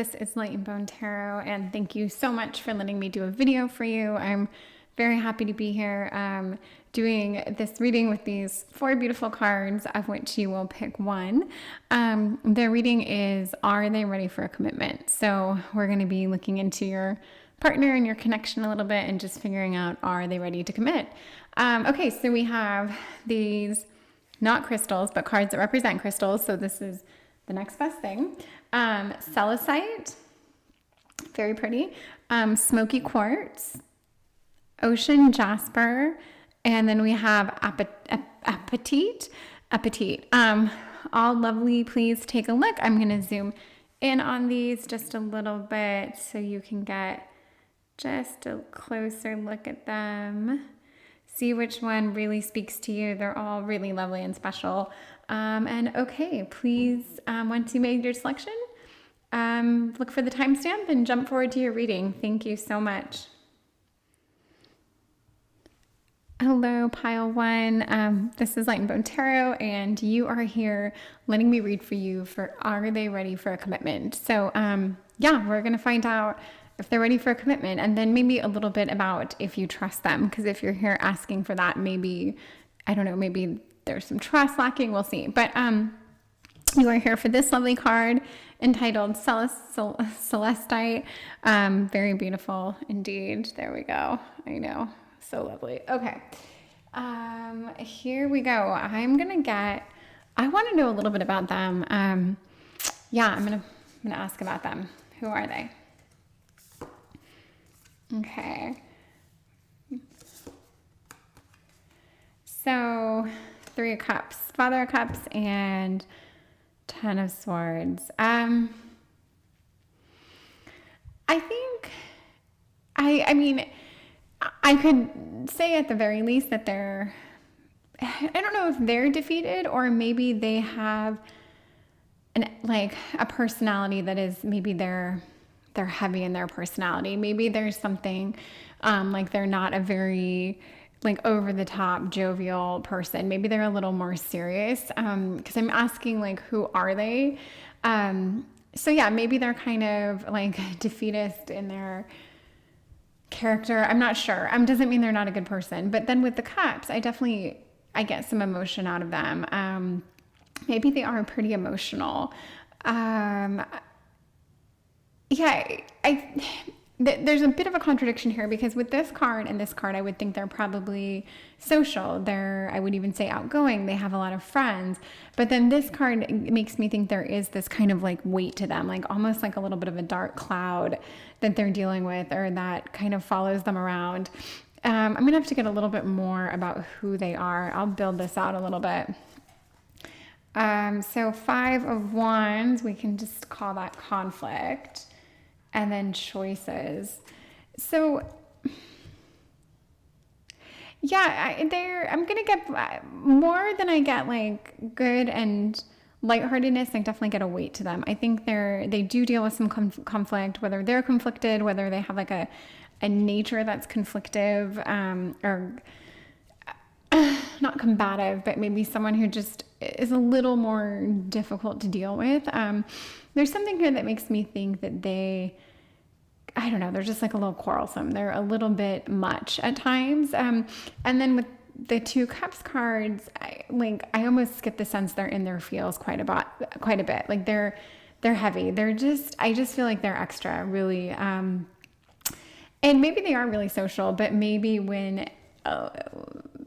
This is Light and Bone Tarot, and thank you so much for letting me do a video for you. I'm very happy to be here doing this reading with these 4 beautiful cards, of which you will pick one. The reading is, are they ready for a commitment? So we're going to be looking into your partner and your connection a little bit and just figuring out, are they ready to commit? Okay, so we have these, not crystals, but cards that represent crystals. So this is the next best thing. Celestite, very pretty. Smoky quartz, ocean jasper, and then we have apatite. All lovely. Please take a look. I'm going to zoom in on these just a little bit so you can get just a closer look at them. See which one really speaks to you. They're all really lovely and special. And okay, please, once you made your selection, look for the timestamp and jump forward to your reading. Thank you so much. Hello, pile 1. This is Light and Bone Tarot, and you are here letting me read for you for, are they ready for a commitment? So, yeah, we're going to find out if they're ready for a commitment, and then maybe a little bit about if you trust them, because if you're here asking for that, maybe, I don't know, maybe there's some trust lacking, we'll see. But you are here for this lovely card entitled Celestite. Very beautiful indeed. There we go. I know, so lovely. Okay, here we go. I want to know a little bit about them. Yeah, I'm gonna ask about them. Who are they? Okay, so 3 of Cups, Father of Cups, and 10 of Swords. I think, I mean, I could say at the very least that I don't know if they're defeated, or maybe they have a personality that is, maybe they're heavy in their personality. Maybe there's something like they're not a very over the top jovial person. Maybe they're a little more serious, because I'm asking who are they? So yeah, maybe they're kind of defeatist in their character. I'm not sure. Doesn't mean they're not a good person. But then with the Cups, I get some emotion out of them. Maybe they are pretty emotional. Yeah, there's a bit of a contradiction here, because with this card and this card, I would think they're probably social. I would even say outgoing. They have a lot of friends. But then this card makes me think there is this kind of weight to them, almost a little bit of a dark cloud that they're dealing with, or that kind of follows them around. I'm going to have to get a little bit more about who they are. I'll build this out a little bit. So 5 of Wands, we can just call that conflict. And then choices. So, yeah, I'm going to get more than I get good and lightheartedness. I definitely get a weight to them. I think they do deal with some conflict, whether they're conflicted, whether they have a nature that's conflictive, or not combative, but maybe someone who just is a little more difficult to deal with. There's something here that makes me think that I don't know, they're just a little quarrelsome. They're a little bit much at times. And then with the 2 Cups cards, I almost get the sense they're in their feels quite a bit. They're heavy. I just feel like they're extra, really. And maybe they are really social, but maybe when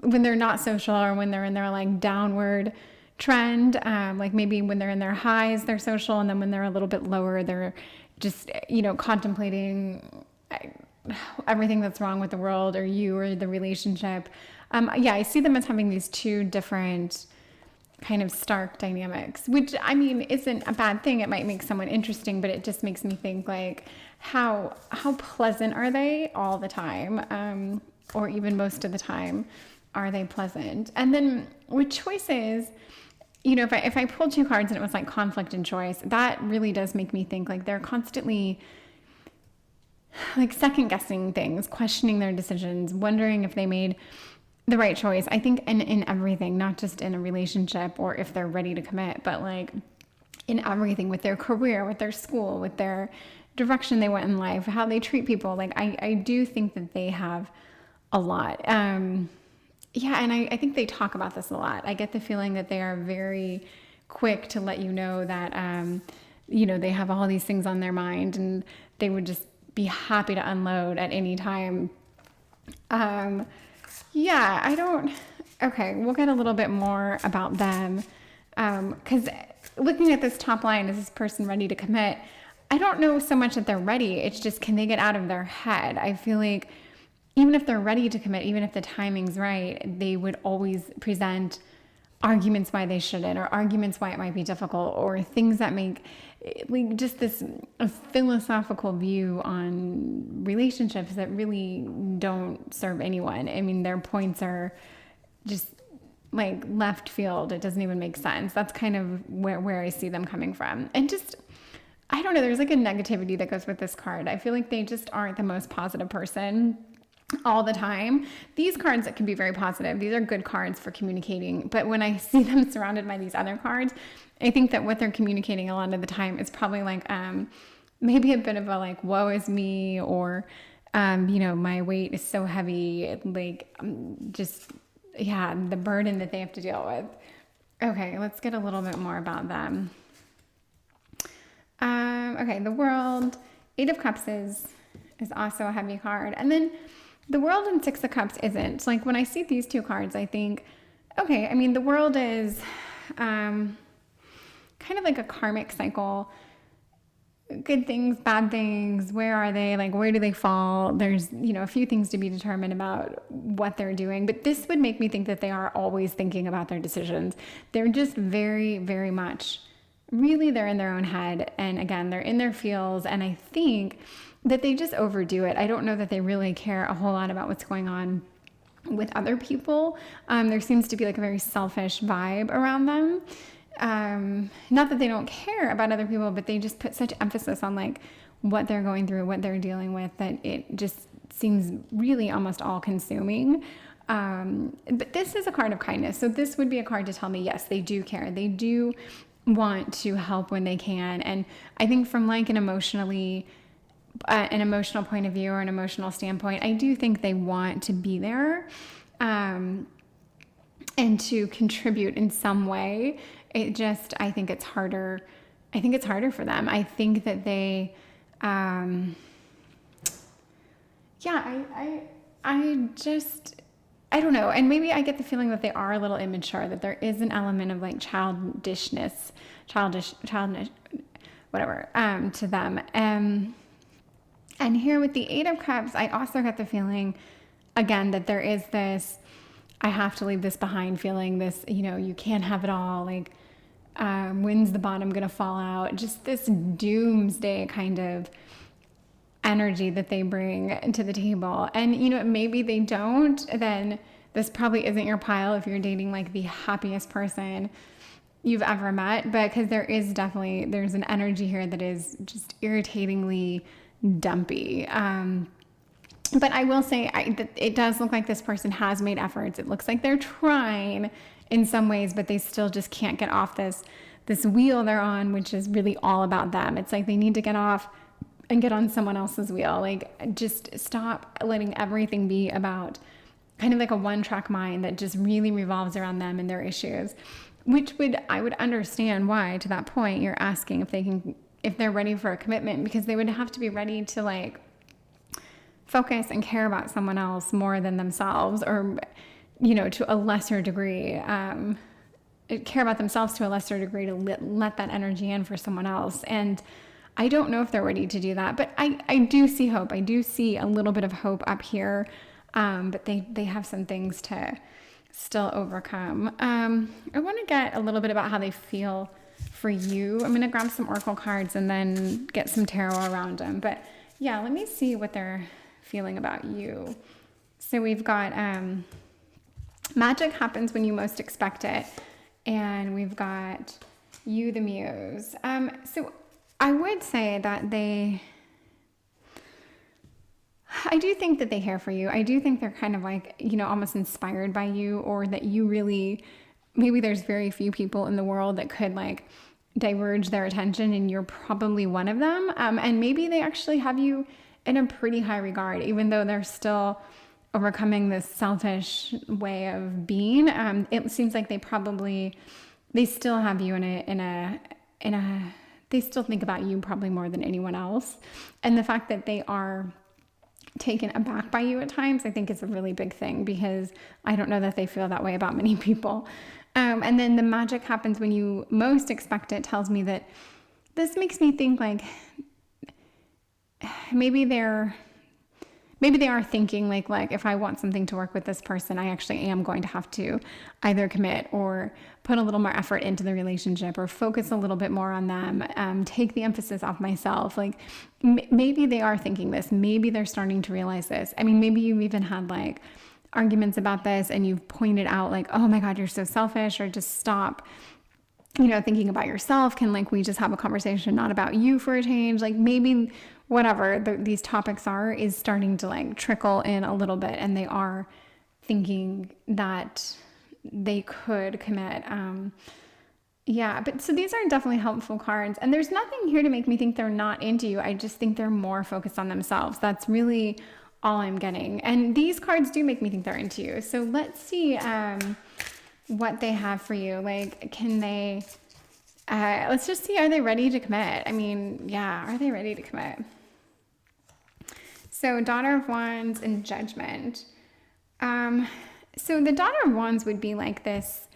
they're not social, or when they're in their downward trend, maybe when they're in their highs, they're social, and then when they're a little bit lower, they're just, contemplating everything that's wrong with the world, or you, or the relationship. Yeah, I see them as having these 2 different kind of stark dynamics, which, isn't a bad thing. It might make someone interesting, but it just makes me think how pleasant are they all the time? Or even most of the time, are they pleasant? And then with choices, if I pulled 2 cards and it was conflict and choice, that really does make me think they're constantly second guessing things, questioning their decisions, wondering if they made the right choice. I think in everything, not just in a relationship or if they're ready to commit, but in everything, with their career, with their school, with their direction they went in life, how they treat people. Like I do think that they have a lot. Yeah, and I think they talk about this a lot. I get the feeling that they are very quick to let you know that, they have all these things on their mind, and they would just be happy to unload at any time. Yeah, okay, we'll get a little bit more about them. Because looking at this top line, is this person ready to commit? I don't know so much that they're ready. It's just, can they get out of their head? I feel like even if they're ready to commit, even if the timing's right, they would always present arguments why they shouldn't, or arguments why it might be difficult, or things that make like just this a philosophical view on relationships that really don't serve anyone. I mean, their points are just like left field. It doesn't even make sense. That's kind of where I see them coming from. And just, I don't know, there's like a negativity that goes with this card. I feel like they just aren't the most positive person all the time. These cards that can be very positive, these are good cards for communicating, but when I see them surrounded by these other cards, I think that what they're communicating a lot of the time is probably like maybe a bit of a like, woe is me, or my weight is so heavy, like just, yeah, the burden that they have to deal with. Okay, let's get a little bit more about them. Okay, the World, Eight of Cups is also a heavy card, and then the World and Six of Cups isn't. Like when I see these two cards, I think, okay, I mean, the World is kind of like a karmic cycle. Good things, bad things, where are they? Like, where do they fall? There's, a few things to be determined about what they're doing. But this would make me think that they are always thinking about their decisions. They're just very, very much, really, they're in their own head. And again, they're in their feels. And I think that they just overdo it. I don't know that they really care a whole lot about what's going on with other people. There seems to be like a very selfish vibe around them. Not that they don't care about other people, but they just put such emphasis on like what they're going through, what they're dealing with, that it just seems really almost all consuming. But this is a card of kindness. So this would be a card to tell me, yes, they do care. They do want to help when they can. And I think from like an emotional point of view, or an emotional standpoint, I do think they want to be there, and to contribute in some way. I think it's harder. I think it's harder for them. I think that they, I don't know. And maybe I get the feeling that they are a little immature, that there is an element of like childish, whatever, to them. And here with the Eight of Cups, I also got the feeling, again, that there is this, I have to leave this behind feeling, this, you can't have it all. Like, when's the bottom going to fall out? Just this doomsday kind of energy that they bring to the table. And, maybe they don't, then this probably isn't your pile if you're dating like the happiest person you've ever met. But because there's an energy here that is just irritatingly dumpy. But I will say that it does look like this person has made efforts. It looks like they're trying in some ways, but they still just can't get off this wheel they're on, which is really all about them. It's like they need to get off and get on someone else's wheel. Like, just stop letting everything be about kind of like a one-track mind that just really revolves around them and their issues, I would understand why, to that point, you're asking if they're ready for a commitment, because they would have to be ready to like focus and care about someone else more than themselves, or, to a lesser degree, care about themselves to a lesser degree, to let that energy in for someone else. And I don't know if they're ready to do that, but I do see hope. I do see a little bit of hope up here. But they have some things to still overcome. I want to get a little bit about how they feel for you. I'm going to grab some Oracle cards and then get some tarot around them. But yeah, let me see what they're feeling about you. So we've got magic happens when you most expect it. And we've got you, the muse. So I would say that I do think that they care for you. I do think they're kind of like, almost inspired by you, or that you really, maybe there's very few people in the world that could like diverge their attention, and you're probably one of them. And maybe they actually have you in a pretty high regard, even though they're still overcoming this selfish way of being. It seems like they still have you they still think about you probably more than anyone else. And the fact that they are taken aback by you at times, I think is a really big thing, because I don't know that they feel that way about many people. And then the magic happens when you most expect it. Tells me that this makes me think like maybe they are thinking like if I want something to work with this person, I actually am going to have to either commit or put a little more effort into the relationship, or focus a little bit more on them, take the emphasis off myself. Like maybe they are thinking this. Maybe they're starting to realize this. I mean, maybe you've even had like arguments about this, and you've pointed out like, oh my God, you're so selfish, or just stop, thinking about yourself. Can like we just have a conversation not about you for a change? Like maybe whatever these topics is starting to like trickle in a little bit, and they are thinking that they could commit. But so these are definitely helpful cards, and there's nothing here to make me think they're not into you. I just think they're more focused on themselves. That's really all I'm getting. And these cards do make me think they're into you. So let's see what they have for you. Like, can they, let's just see, are they ready to commit? I mean, yeah, are they ready to commit? So Daughter of Wands and Judgment. So the Daughter of Wands would be like this,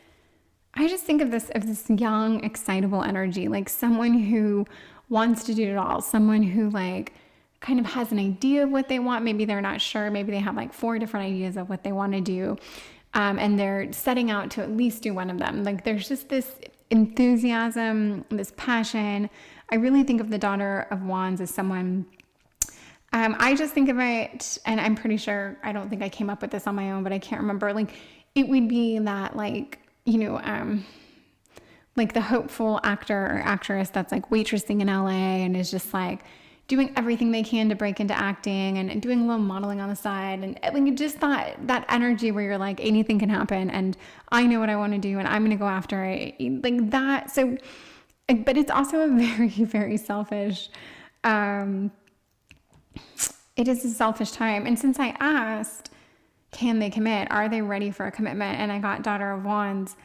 I just think of this young, excitable energy, like someone who wants to do it all, someone who like kind of has an idea of what they want. Maybe they're not sure. Maybe they have like 4 different ideas of what they want to do. And they're setting out to at least do one of them. Like there's just this enthusiasm, this passion. I really think of the Daughter of Wands as someone, I just think of it, and I'm pretty sure, I don't think I came up with this on my own, but I can't remember. Like it would be that like, like the hopeful actor or actress that's like waitressing in LA and is just like doing everything they can to break into acting and doing a little modeling on the side. And like just that energy where you're like, anything can happen and I know what I want to do and I'm going to go after it. Like that. So, but it's also a very, very selfish, it is a selfish time. And since I asked, can they commit? Are they ready for a commitment? And I got Daughter of Wands.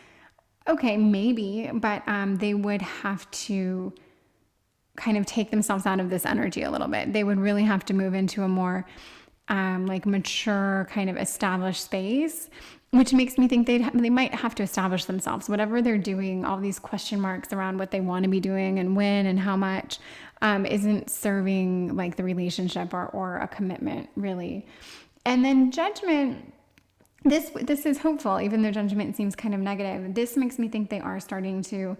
Okay, maybe, but they would have to kind of take themselves out of this energy a little bit. They would really have to move into a more like mature kind of established space, which makes me think they might have to establish themselves. Whatever they're doing, all these question marks around what they want to be doing and when and how much isn't serving like the relationship or a commitment really. And then Judgment, this is hopeful, even though Judgment seems kind of negative. This makes me think they are starting to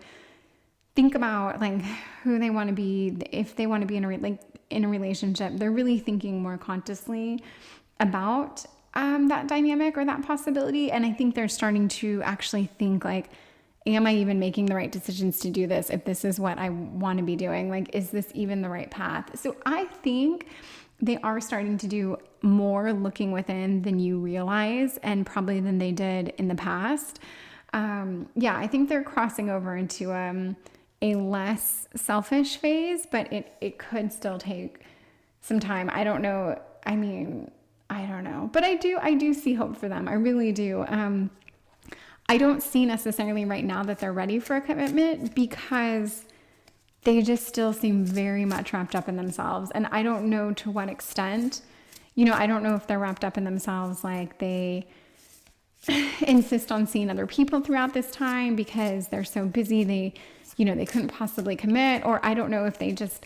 think about like who they want to be, if they want to be in a relationship. They're really thinking more consciously about that dynamic or that possibility. And I think they're starting to actually think like, am I even making the right decisions to do this? If this is what I want to be doing, like, is this even the right path? So I think they are starting to do more looking within than you realize, and probably than they did in the past. I think they're crossing over into a less selfish phase, but it could still take some time. I don't know. I mean, I don't know, but I do see hope for them. I really do. I don't see necessarily right now that they're ready for a commitment because they just still seem very much wrapped up in themselves. And I don't know to what extent, I don't know if they're wrapped up in themselves like they insist on seeing other people throughout this time because they're so busy they couldn't possibly commit, or I don't know if they just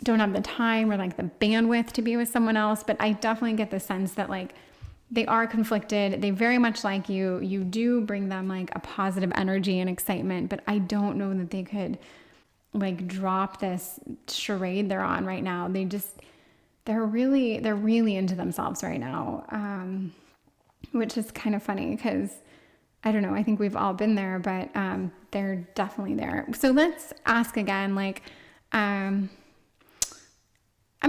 don't have the time or like the bandwidth to be with someone else. But I definitely get the sense that like they are conflicted. They very much like you. You do bring them like a positive energy and excitement, but I don't know that they could like drop this charade they're on right now. They're really into themselves right now, which is kind of funny because I don't know, I think we've all been there, but they're definitely there. So let's ask again, like, I'm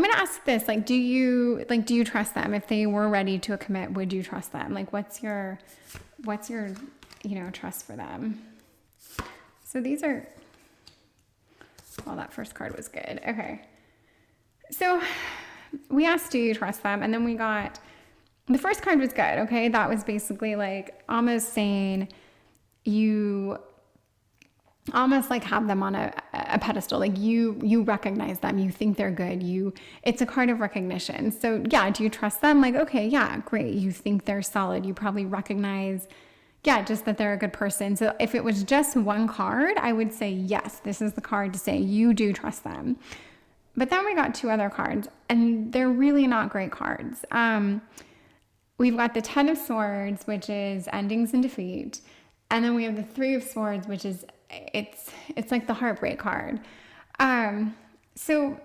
going to ask this, like, do you trust them? If they were ready to commit, would you trust them? Like, what's your, trust for them? So these are Well, that first card was good. Okay. So we asked, do you trust them? And then we got, the first card was good. Okay. That was basically like almost saying you almost like have them on a pedestal. Like you recognize them. You think they're good. It's a card of recognition. So yeah, do you trust them? Like, okay, yeah, great. You think they're solid. You probably recognize, yeah, just that they're a good person. So if it was just one card, I would say, yes, this is the card to say you do trust them. But then we got two other cards, and they're really not great cards. We've got the Ten of Swords, which is endings and defeat. And then we have the Three of Swords, which is, it's like the heartbreak card. So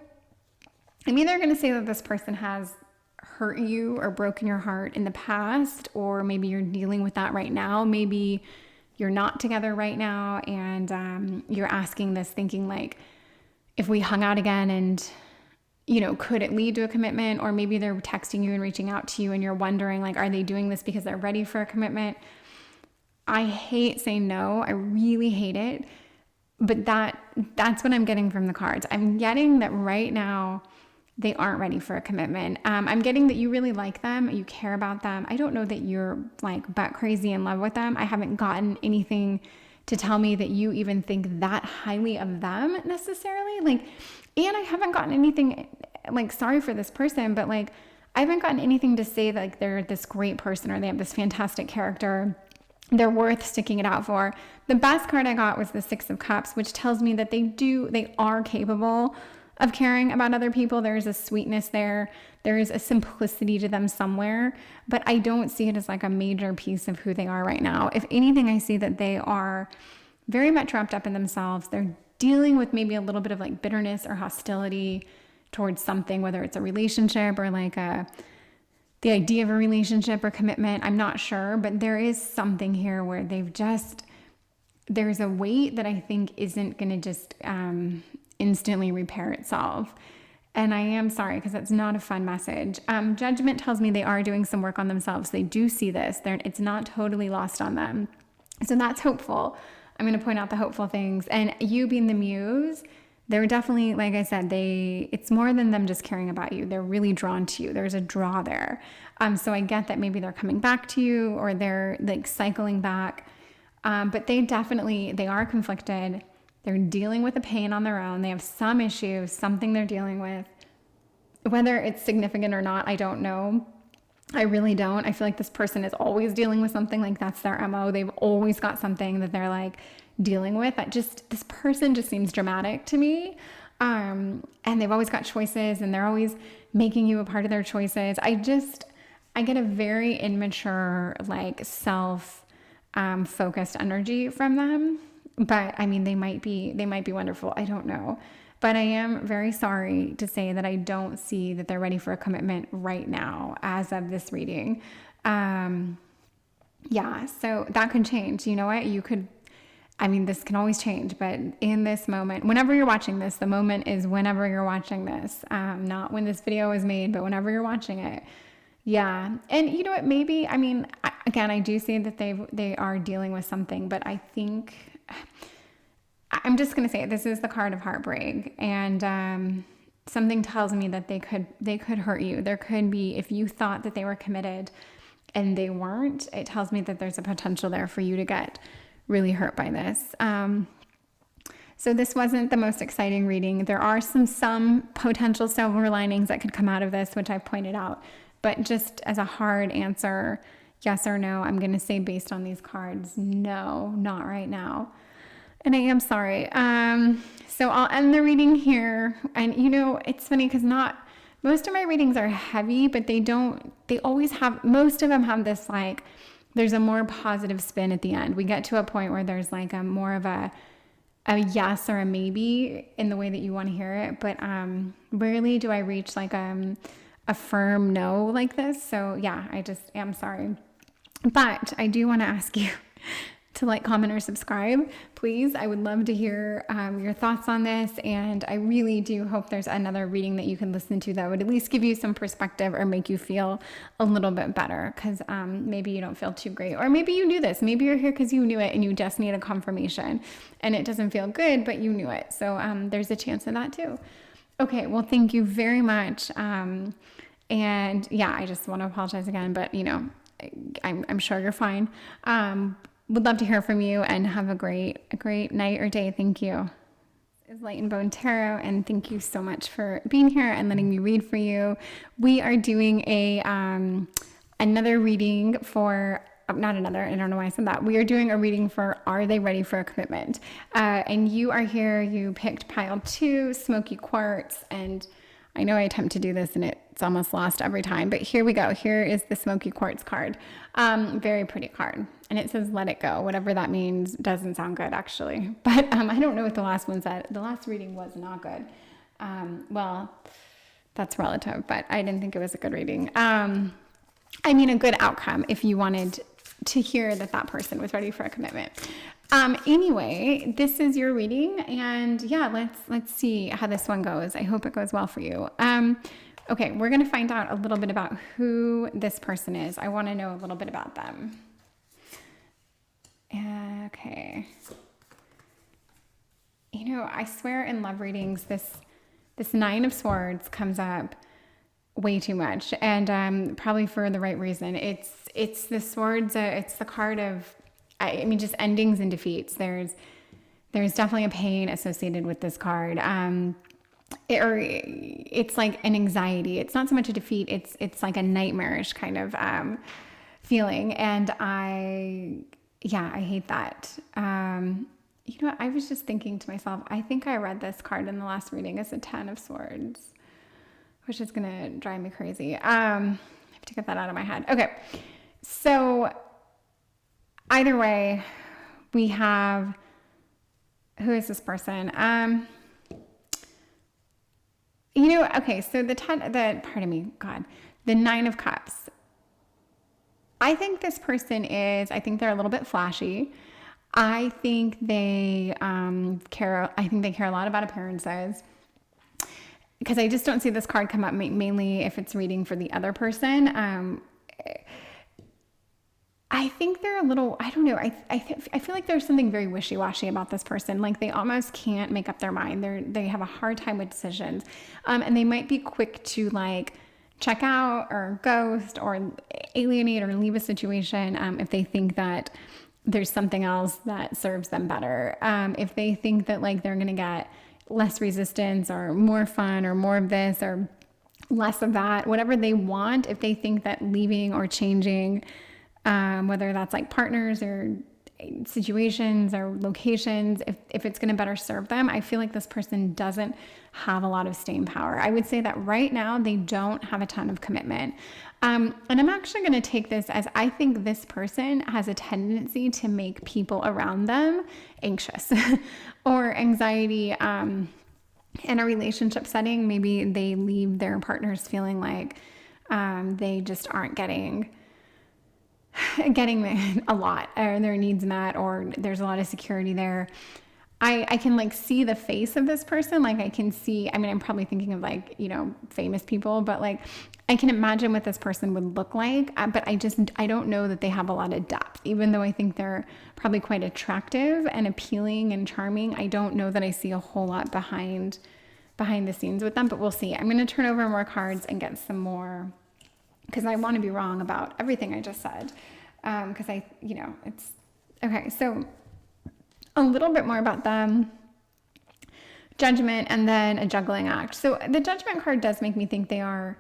I'm either going to say that this person has hurt you or broken your heart in the past, or maybe you're dealing with that right now. Maybe you're not together right now, and you're asking this thinking like, if we hung out again and, you know, could it lead to a commitment? Or maybe they're texting you and reaching out to you and you're wondering like, are they doing this because they're ready for a commitment? I hate saying no. I really hate it. But that's what I'm getting from the cards. I'm getting that right now they aren't ready for a commitment. I'm getting that you really like them. You care about them. I don't know that you're like butt crazy in love with them. I haven't gotten anything to tell me that you even think that highly of them necessarily. Like, and I haven't gotten anything like, sorry for this person, but like, I haven't gotten anything to say that like they're this great person or they have this fantastic character. They're worth sticking it out for. The best card I got was the Six of Cups, which tells me that they are capable of caring about other people. There's a sweetness there. There is a simplicity to them somewhere, but I don't see it as like a major piece of who they are right now. If anything, I see that they are very much wrapped up in themselves. They're dealing with maybe a little bit of like bitterness or hostility towards something, whether it's a relationship or like the idea of a relationship or commitment. I'm not sure, but there is something here where there's a weight that I think isn't going to just instantly repair itself. And I am sorry, because that's not a fun message. Judgment tells me they are doing some work on themselves. They do see this. It's not totally lost on them. So that's hopeful. I'm going to point out the hopeful things. And you being the muse, they're definitely, like I said, it's more than them just caring about you. They're really drawn to you. There's a draw there. So I get that maybe they're coming back to you or they're like cycling back. But they are conflicted. They're dealing with a pain on their own. They have some issues, something they're dealing with. Whether it's significant or not, I don't know. I really don't. I feel like this person is always dealing with something, like that's their MO. They've always got something that they're like dealing with. This person just seems dramatic to me. And they've always got choices and they're always making you a part of their choices. I get a very immature, like focused energy from them. But I mean, they might be wonderful. I don't know. But I am very sorry to say that I don't see that they're ready for a commitment right now as of this reading. Yeah, so that could change. You know what? This can always change, but in this moment, whenever you're watching this, the moment is whenever you're watching this, not when this video is made, but whenever you're watching it. Yeah. And you know what, maybe, again, I do see that they are dealing with something, but I think, I'm just going to say it, this is the card of heartbreak, and something tells me that they could hurt you. There could be, if you thought that they were committed and they weren't, it tells me that there's a potential there for you to get really hurt by this. So this wasn't the most exciting reading. There are some potential silver linings that could come out of this, which I've pointed out, but just as a hard answer, yes or no, I'm going to say based on these cards, no, not right now. And I am sorry. So I'll end the reading here. And it's funny because most of my readings are heavy, but most of them have this, like, there's a more positive spin at the end. We get to a point where there's like a more of a yes or a maybe in the way that you want to hear it. But rarely do I reach like a firm no like this. So yeah, I just am sorry. But I do want to ask you to like, comment, or subscribe, please. I would love to hear your thoughts on this. And I really do hope there's another reading that you can listen to that would at least give you some perspective or make you feel a little bit better, because maybe you don't feel too great. Or maybe you knew this. Maybe you're here because you knew it and you just need a confirmation and it doesn't feel good, but you knew it. So there's a chance of that too. Okay, well, thank you very much. And yeah, I just want to apologize again, but I'm sure you're fine. Would love to hear from you, and have a great night or day. Thank you. This is Light and Bone Tarot, and thank you so much for being here and letting me read for you. We are doing another reading for, not another, I don't know why I said that. We are doing a reading for Are They Ready for a Commitment? And you are here, you picked pile 2, Smoky Quartz, and I know I attempt to do this and it's almost lost every time, but here we go. Here is the Smoky Quartz card. Very pretty card. And it says, let it go. Whatever that means doesn't sound good, actually. But I don't know what the last one said. The last reading was not good. Well, that's relative, but I didn't think it was a good reading. I mean, a good outcome if you wanted to hear that person was ready for a commitment. Anyway, this is your reading, and yeah, let's see how this one goes. I hope it goes well for you. Okay, we're going to find out a little bit about who this person is. I want to know a little bit about them. Okay. I swear in love readings, this 9 of Swords comes up way too much, and probably for the right reason. It's the swords. It's the card of, I mean, just endings and defeats. There's definitely a pain associated with this card. It's like an anxiety. It's not so much a defeat. It's like a nightmarish kind of feeling, and I hate that. I was just thinking to myself, I think I read this card in the last reading as a 10 of Swords, which is gonna drive me crazy. I have to get that out of my head. Okay, so either way, we have, who is this person? Okay, so the 9 of Cups. I think this person I think they're a little bit flashy. I think they care a lot about appearances, because I just don't see this card come up mainly if it's reading for the other person. I think they're a little, I don't know. I feel like there's something very wishy-washy about this person. Like they almost can't make up their mind. They have a hard time with decisions. And they might be quick to like check out or ghost or alienate or leave a situation if they think that there's something else that serves them better. If they think that like they're going to get less resistance or more fun or more of this or less of that, whatever they want, if they think that leaving or changing, whether that's like partners or situations or locations, if it's going to better serve them, I feel like this person doesn't have a lot of staying power. I would say that right now they don't have a ton of commitment. And I'm actually going to take this as, I think this person has a tendency to make people around them anxious or anxiety in a relationship setting. Maybe they leave their partners feeling like they just aren't getting a lot, or their needs met, or there's a lot of security there. I can like see the face of this person. Like I can see, I mean, I'm probably thinking of like, famous people, but like I can imagine what this person would look like. But I don't know that they have a lot of depth, even though I think they're probably quite attractive and appealing and charming. I don't know that I see a whole lot behind the scenes with them, but we'll see. I'm going to turn over more cards and get some more, because I want to be wrong about everything I just said. Because it's okay. So a little bit more about them. Judgment, and then a juggling act. So the Judgment card does make me think they are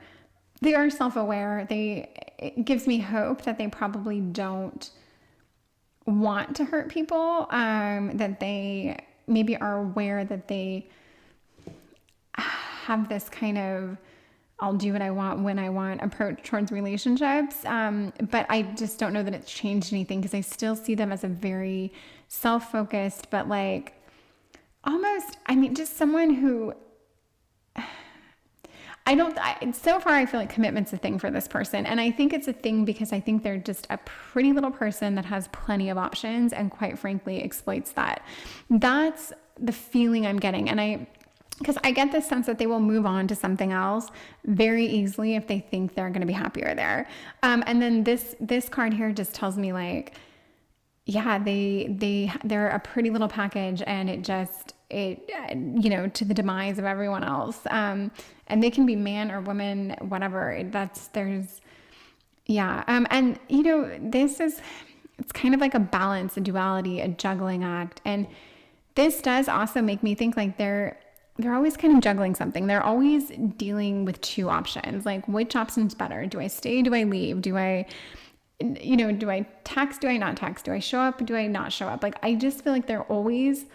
self-aware. It gives me hope that they probably don't want to hurt people. That they maybe are aware that they have this kind of I'll do what I want when I want approach towards relationships. But I just don't know that it's changed anything, because I still see them as a very self-focused, but like almost, I mean, just someone who, So far I feel like commitment's a thing for this person. And I think it's a thing because I think they're just a pretty little person that has plenty of options and quite frankly exploits that. That's the feeling I'm getting. Because I get this sense that they will move on to something else very easily if they think they're going to be happier there. And then this card here just tells me like, yeah, they're a pretty little package, and it to the demise of everyone else. And they can be man or woman, whatever. And it's kind of like a balance, a duality, a juggling act. And this does also make me think like they're always kind of juggling something. They're always dealing with two options. Like, which option's better? Do I stay? Do I leave? Do I text? Do I not text? Do I show up? Do I not show up? Like, I just feel like they're always,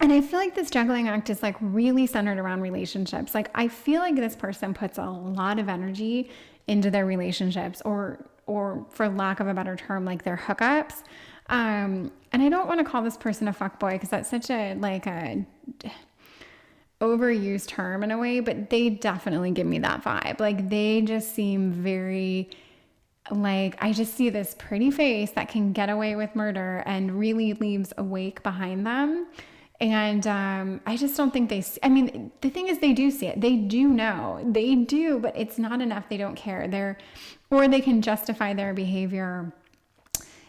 and I feel like this juggling act is like really centered around relationships. Like, I feel like this person puts a lot of energy into their relationships, or for lack of a better term, like their hookups. And I don't want to call this person a fuckboy because that's such a overused term in a way, but they definitely give me that vibe. Like, they just seem very, like, I just see this pretty face that can get away with murder and really leaves a wake behind them. And I just don't think the thing is, they do see it. They do know. They do, but it's not enough. They don't care. Or they can justify their behavior.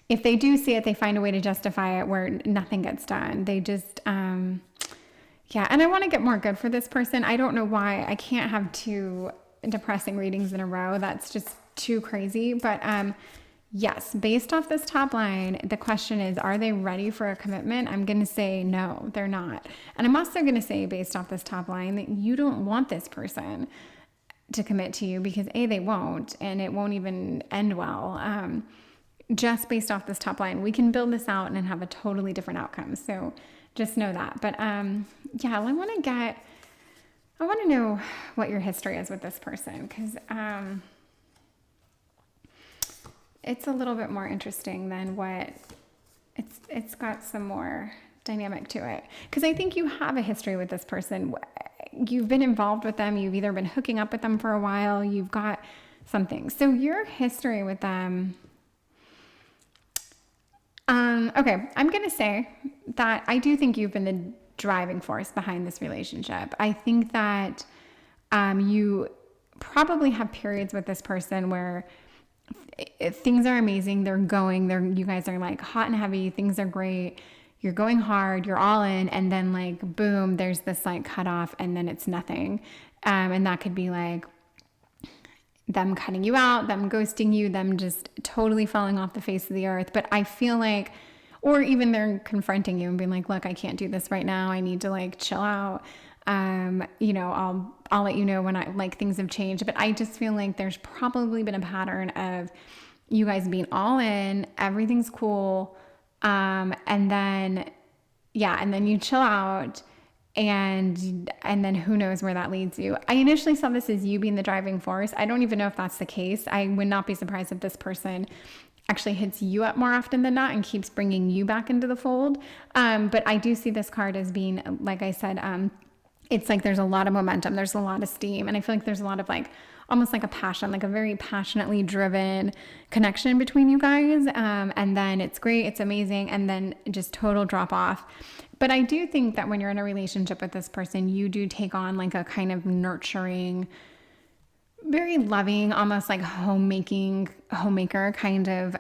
If they do see it, they find a way to justify it where nothing gets done. They just, yeah, and I want to get more good for this person. I don't know why I can't have two depressing readings in a row. That's just too crazy. But yes, based off this top line, the question is, are they ready for a commitment? I'm going to say no, they're not. And I'm also going to say, based off this top line, that you don't want this person to commit to you because A, they won't, and it won't even end well. Just based off this top line, we can build this out and have a totally different outcome. So just know that. But yeah, I want to know what your history is with this person, because it's a little bit more interesting than what it's got some more dynamic to it. Because I think you have a history with this person. You've been involved with them. You've either been hooking up with them for a while. You've got something. So your history with them. Okay, I'm going to say that I do think you've been the driving force behind this relationship. I think that you probably have periods with this person where things are amazing. You guys are like hot and heavy. Things are great. You're going hard. You're all in. And then like, boom, there's this like cutoff, and then it's nothing. And that could be like them cutting you out, them ghosting you, them just totally falling off the face of the earth. But I feel like, or even they're confronting you and being like, look, I can't do this right now. I need to like chill out. I'll let you know when things have changed. But I just feel like there's probably been a pattern of you guys being all in, everything's cool. And then you chill out. And then who knows where that leads you. I initially saw this as you being the driving force. I don't even know if that's the case. I would not be surprised if this person actually hits you up more often than not and keeps bringing you back into the fold. But I do see this card as being, like I said, it's like there's a lot of momentum. There's a lot of steam. And I feel like there's a lot of like, almost like a passion, like a very passionately driven connection between you guys. And then it's great. It's amazing. And then just total drop off. But I do think that when you're in a relationship with this person, you do take on like a kind of nurturing, very loving, almost like homemaker kind of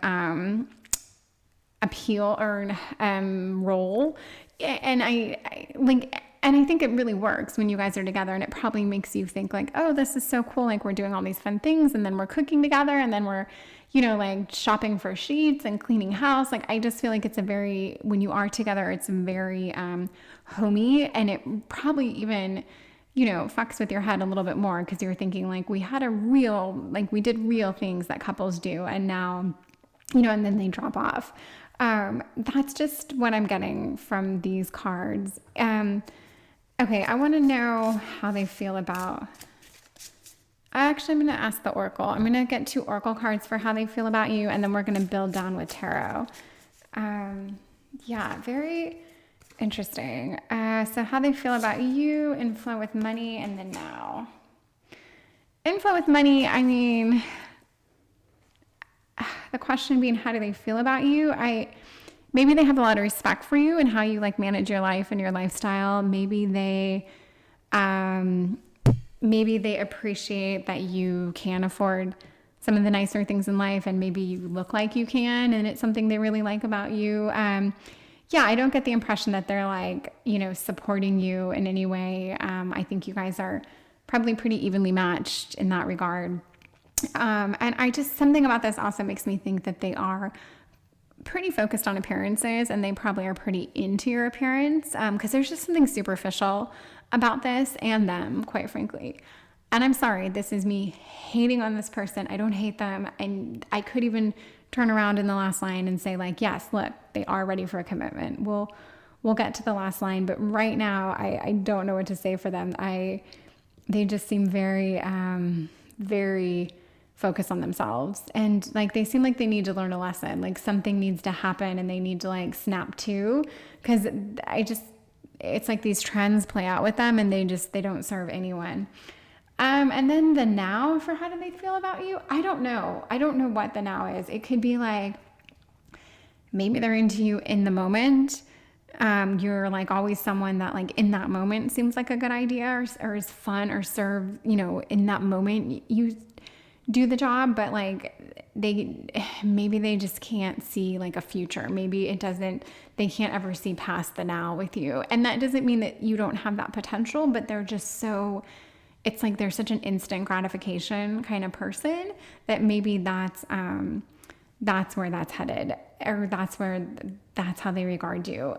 appeal or role. And I think it really works when you guys are together, and it probably makes you think like, oh, this is so cool. Like, we're doing all these fun things, and then we're cooking together, and then we're, like shopping for sheets and cleaning house. Like, I just feel like when you are together, it's very homey, and it probably even, fucks with your head a little bit more because you're thinking like, we did real things that couples do, and now, and then they drop off. That's just what I'm getting from these cards. Okay, I want to know how they feel about... Actually, I'm going to ask the Oracle. I'm going to get 2 Oracle cards for how they feel about you, and then we're going to build down with Tarot. Yeah, very interesting. So how they feel about you in Flow with Money and then now. Info with money, I mean, the question being, how do they feel about you? Maybe they have a lot of respect for you and how you like manage your life and your lifestyle. Maybe they appreciate that you can afford some of the nicer things in life, and maybe you look like you can, and it's something they really like about you. Yeah, I don't get the impression that they're like, supporting you in any way. I think you guys are probably pretty evenly matched in that regard. And something about this also makes me think that they are pretty focused on appearances, and they probably are pretty into your appearance, because there's just something superficial about this and them, quite frankly. And I'm sorry, this is me hating on this person. I don't hate them. And I could even turn around in the last line and say like, yes, look, they are ready for a commitment. We'll get to the last line, but right now I don't know what to say for them. They just seem very, very focused on themselves, and like they seem like they need to learn a lesson, like something needs to happen and they need to like snap to, because it's like these trends play out with them and they don't serve anyone. And then the now, for how do they feel about you? I don't know what the now is. It could be like, maybe they're into you in the moment. You're like always someone that like in that moment seems like a good idea, or is fun, or serve, in that moment you do the job, but like maybe they just can't see like a future. Maybe they can't ever see past the now with you. And that doesn't mean that you don't have that potential, but it's like they're such an instant gratification kind of person that maybe that's where that's headed, or that's how they regard you.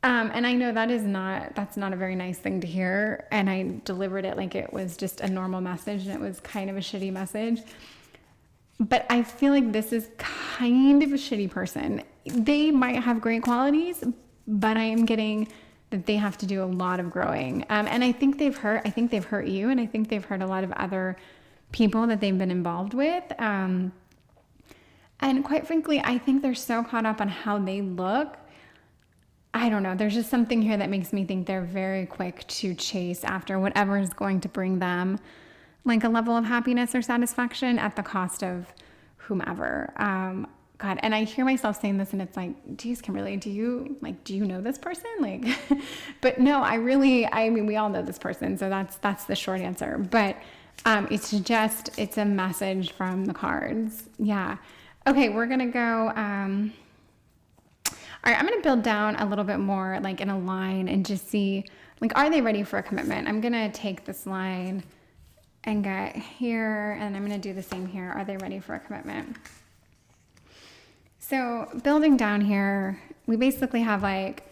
And I know that's not a very nice thing to hear. And I delivered it like it was just a normal message, and it was kind of a shitty message. But I feel like this is kind of a shitty person. They might have great qualities, but I am getting that they have to do a lot of growing. And I think they've hurt you. And I think they've hurt a lot of other people that they've been involved with. And quite frankly, I think they're so caught up on how they look. I don't know. There's just something here that makes me think they're very quick to chase after whatever is going to bring them like a level of happiness or satisfaction at the cost of whomever. God, and I hear myself saying this and it's like, geez, Kimberly, do you know this person? Like, but no, I mean, we all know this person. So that's the short answer, but, it's a message from the cards. Yeah. Okay. We're going to go, all right, I'm going to build down a little bit more like in a line and just see, like, are they ready for a commitment? I'm going to take this line and get here, and I'm going to do the same here. Are they ready for a commitment? So building down here, we basically have like,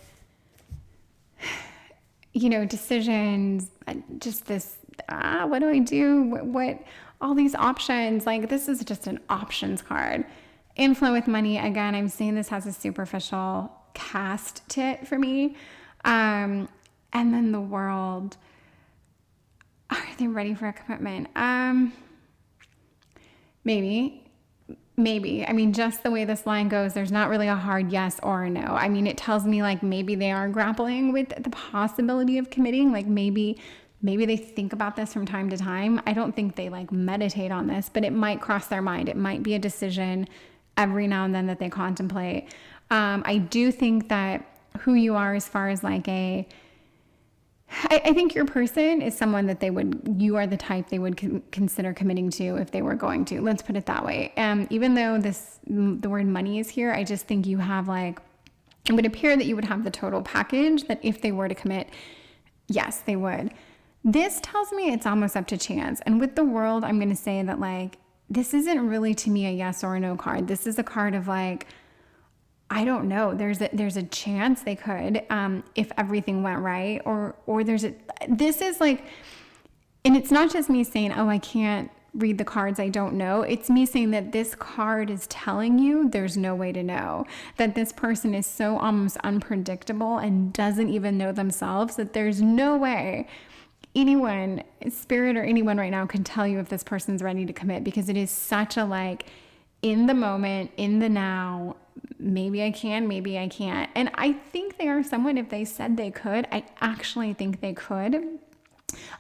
decisions, just this, what do I do? What all these options, like this is just an options card. Inflow with money, again, I'm saying this has a superficial cast to it for me. And then the world, are they ready for a commitment? Maybe. I mean, just the way this line goes, there's not really a hard yes or a no. I mean, it tells me like maybe they are grappling with the possibility of committing. Like maybe they think about this from time to time. I don't think they like meditate on this, but it might cross their mind. It might be a decision every now and then that they contemplate. I do think that who you are as far as like I think your person is someone that you are the type they would consider committing to if they were going to. Let's put it that way. Even though the word money is here, I just think you have like, it would appear that you would have the total package that if they were to commit, yes, they would. This tells me it's almost up to chance. And with the world, I'm going to say that like, this isn't really to me a yes or a no card. This is a card of like, I don't know. There's a chance they could, if everything went right, or this is like, and it's not just me saying, oh, I can't read the cards, I don't know. It's me saying that this card is telling you there's no way to know, that this person is so almost unpredictable and doesn't even know themselves, that there's no way anyone, spirit or anyone right now, can tell you if this person's ready to commit, because it is such a like in the moment, in the now, maybe I can, maybe I can't. And I think they are someone, if they said they could, I actually think they could.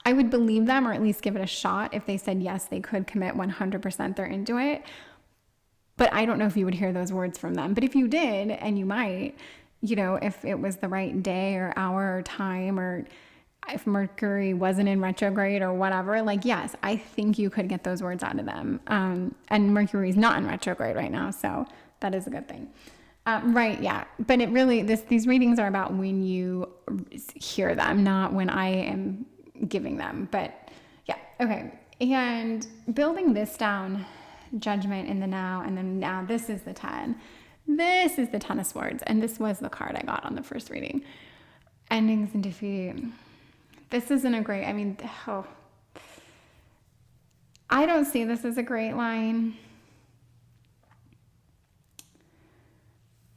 I would believe them, or at least give it a shot if they said yes, they could commit 100%, they're into it. But I don't know if you would hear those words from them. But if you did, and you might, you know, if it was the right day or hour or time, or if Mercury wasn't in retrograde or whatever, like, yes, I think you could get those words out of them. And Mercury's not in retrograde right now, so that is a good thing. Right, yeah. But it really, these readings are about when you hear them, not when I am giving them. But yeah, okay. And building this down, judgment in the now, and then now this is the 10. This is the 10 of Swords, and this was the card I got on the first reading. Endings and defeat. This isn't a great, I mean, I don't see this as a great line.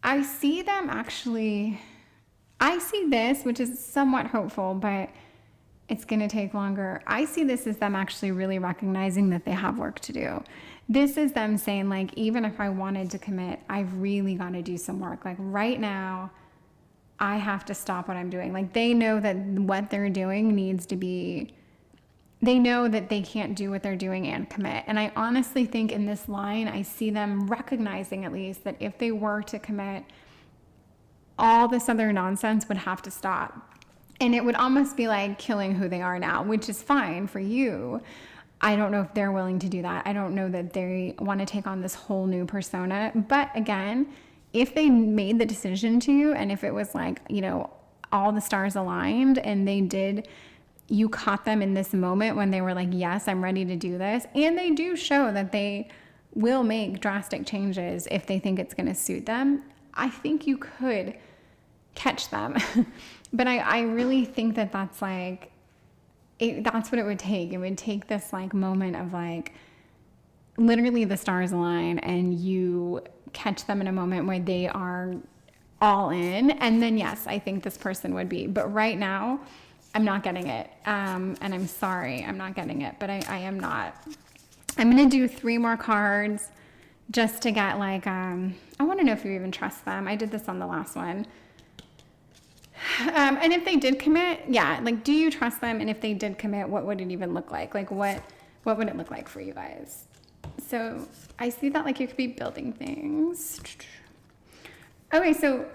I see them actually, I see this, which is somewhat hopeful, but it's going to take longer. I see this as them actually really recognizing that they have work to do. This is them saying, like, even if I wanted to commit, I've really got to do some work. Like, right now, I have to stop what I'm doing. Like, they know that what they're doing needs to be, they know that they can't do what they're doing and commit. And I honestly think in this line, I see them recognizing at least that if they were to commit, all this other nonsense would have to stop. And it would almost be like killing who they are now, which is fine for you. I don't know if they're willing to do that. I don't know that they want to take on this whole new persona. But again, if they made the decision to, and if it was like, you know, all the stars aligned and they did, you caught them in this moment when they were like, yes, I'm ready to do this. And they do show that they will make drastic changes if they think it's going to suit them. I think you could catch them. But I really think that that's like, that's what it would take. It would take this like moment of like, literally the stars align and you catch them in a moment where they are all in. And then yes, I think this person would be. But right now, I'm not getting it. And I'm sorry, I'm not getting it. But I am not. I'm going to do 3 more cards just to get like, I want to know if you even trust them. I did this on the last one. And if they did commit, yeah, like, do you trust them? And if they did commit, what would it even look like? Like, what would it look like for you guys? So I see that like you could be building things. Okay, so,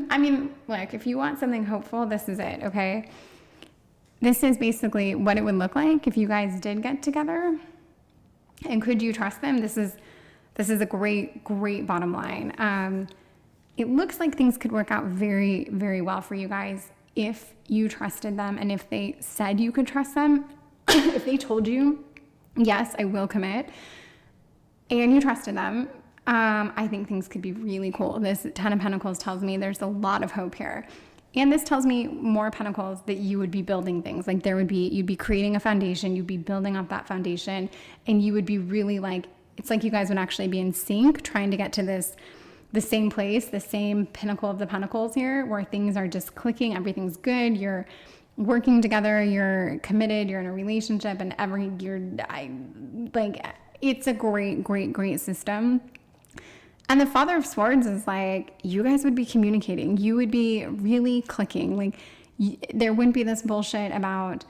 I mean, look, if you want something hopeful, this is it, okay? This is basically what it would look like if you guys did get together. And could you trust them? This is a great, great bottom line. It looks like things could work out very, very well for you guys if you trusted them and if they said you could trust them. If they told you, yes, I will commit, and you trusted them, I think things could be really cool. This 10 of Pentacles tells me there's a lot of hope here. And this tells me more Pentacles that you would be building things. Like you'd be creating a foundation, you'd be building up that foundation, and you would be really like, it's like you guys would actually be in sync trying to get to the same place, the same pinnacle of the Pentacles here, where things are just clicking, everything's good, you're working together, you're committed, you're in a relationship, and it's a great, great, great system. And the Father of Swords is like, you guys would be communicating, you would be really clicking, like there wouldn't be this bullshit about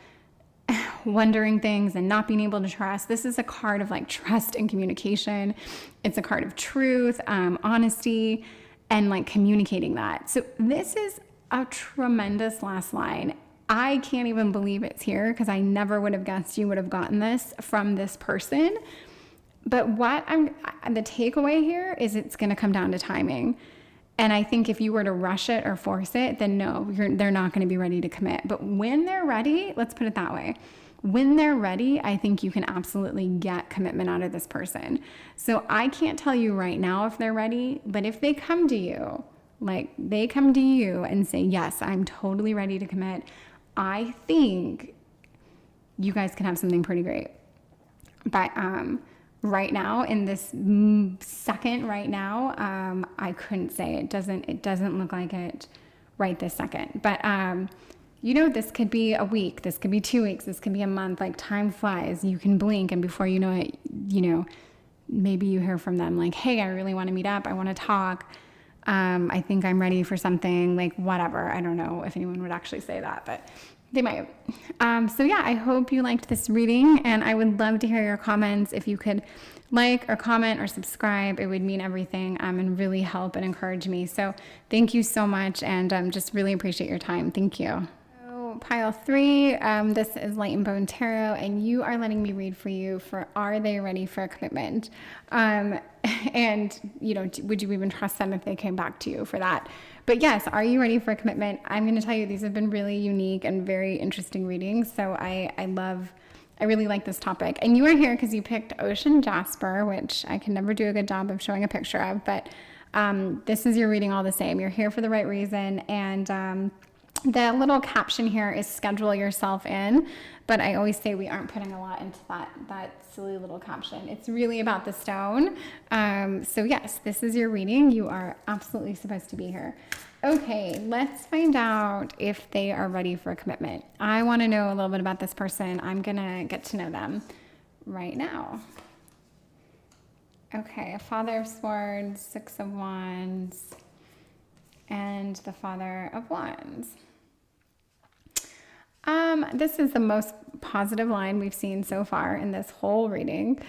wondering things and not being able to trust. This is a card of like trust and communication. It's a card of truth, honesty, and like communicating that. So this is a tremendous last line. I can't even believe it's here because I never would have guessed you would have gotten this from this person. But the takeaway here is it's going to come down to timing. And I think if you were to rush it or force it, then no, they're not going to be ready to commit. But when they're ready, let's put it that way. When they're ready, I think you can absolutely get commitment out of this person. So I can't tell you right now if they're ready, but if they come to you, like they come to you and say, yes, I'm totally ready to commit, I think you guys can have something pretty great. But right now, in this second right now, I couldn't say. It doesn't look like it right this second. But this could be a week, this could be 2 weeks, this could be a month. Like, time flies. You can blink, and before you know it, maybe you hear from them like, hey, I really want to meet up, I want to talk, I think I'm ready for something, like whatever. I don't know if anyone would actually say that, but They might. So yeah, I hope you liked this reading, and I would love to hear your comments. If you could like or comment or subscribe, it would mean everything, and really help and encourage me. So thank you so much, and just really appreciate your time. Thank you. So pile 3, this is Light and Bone Tarot, and you are letting me read for you for are they ready for a commitment? And would you even trust them if they came back to you for that? But yes, are you ready for a commitment? I'm going to tell you, these have been really unique and very interesting readings. So I really like this topic. And you are here because you picked Ocean Jasper, which I can never do a good job of showing a picture of, but this is your reading all the same. You're here for the right reason. And the little caption here is schedule yourself in, but I always say we aren't putting a lot into that silly little caption. It's really about the stone. So yes, this is your reading. You are absolutely supposed to be here. Okay, let's find out if they are ready for a commitment. I want to know a little bit about this person. I'm going to get to know them right now. Okay, Father of Swords, 6 of Wands, and the Father of Wands. This is the most positive line we've seen so far in this whole reading.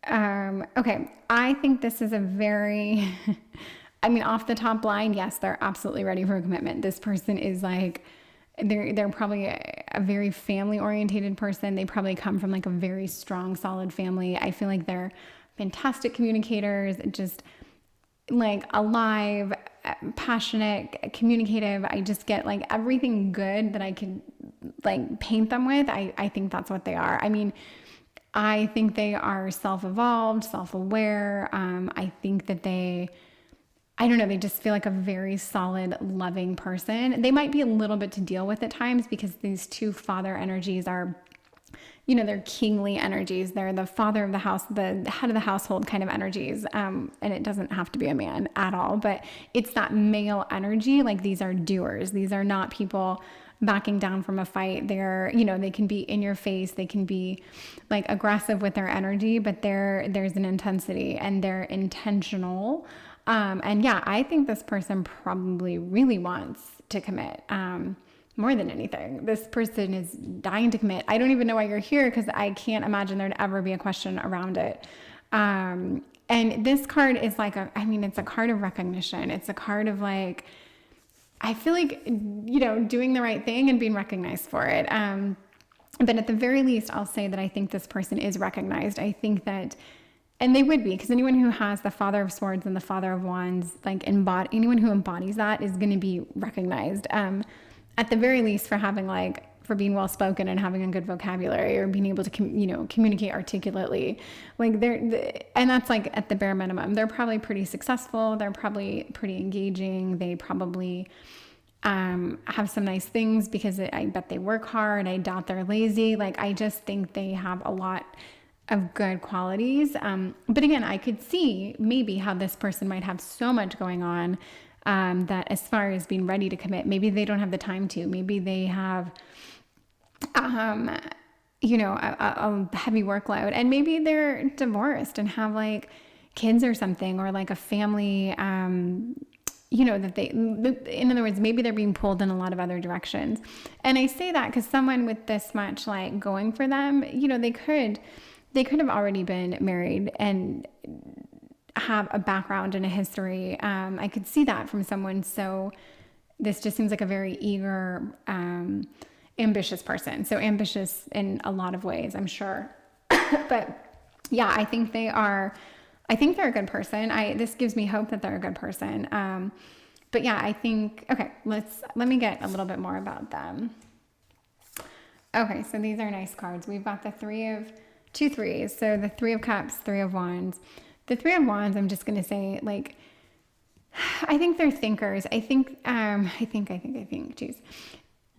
Okay, I think this is a very, off the top line, yes, they're absolutely ready for a commitment. This person is like, they're probably a very family-orientated person. They probably come from like a very strong, solid family. I feel like they're fantastic communicators, just like alive, passionate, communicative. I just get like everything good that I can like paint them with. I think that's what they are. I think they are self-evolved, self-aware. I think that they just feel like a very solid, loving person. They might be a little bit to deal with at times because these two father energies are, they're kingly energies. They're the father of the house, the head of the household kind of energies. And it doesn't have to be a man at all, but it's that male energy. Like these are doers. These are not people backing down from a fight. They're, they can be in your face. They can be like aggressive with their energy, but there's an intensity and they're intentional. And yeah, I think this person probably really wants to commit. More than anything, this person is dying to commit. I don't even know why you're here because I can't imagine there'd ever be a question around it. And this card is like it's a card of recognition. It's a card of like, I feel like, doing the right thing and being recognized for it. But at the very least, I'll say that I think this person is recognized. I think that, and they would be, because anyone who has the Father of Swords and the Father of Wands, like anyone who embodies that is going to be recognized. At the very least, for being well spoken and having a good vocabulary or being able to communicate articulately, and that's like at the bare minimum. They're probably pretty successful. They're probably pretty engaging. They probably have some nice things because I bet they work hard. I doubt they're lazy. Like I just think they have a lot of good qualities. But again, I could see maybe how this person might have so much going on. That as far as being ready to commit, maybe they don't have the time to. Maybe they have, a heavy workload, and maybe they're divorced and have like kids or something, or like a family, that in other words, maybe they're being pulled in a lot of other directions. And I say that because someone with this much like going for them, they could have already been married and have a background and a history. I could see that from someone. So this just seems like a very eager, ambitious person. So ambitious in a lot of ways, I'm sure. But yeah, I think they're a good person. This gives me hope that they're a good person. But yeah, I think, okay, let me get a little bit more about them. Okay. So these are nice cards. We've got the 2 threes. So the 3 of Cups, 3 of Wands. The 3 of Wands, I'm just going to say, like, I think they're thinkers. I think, geez.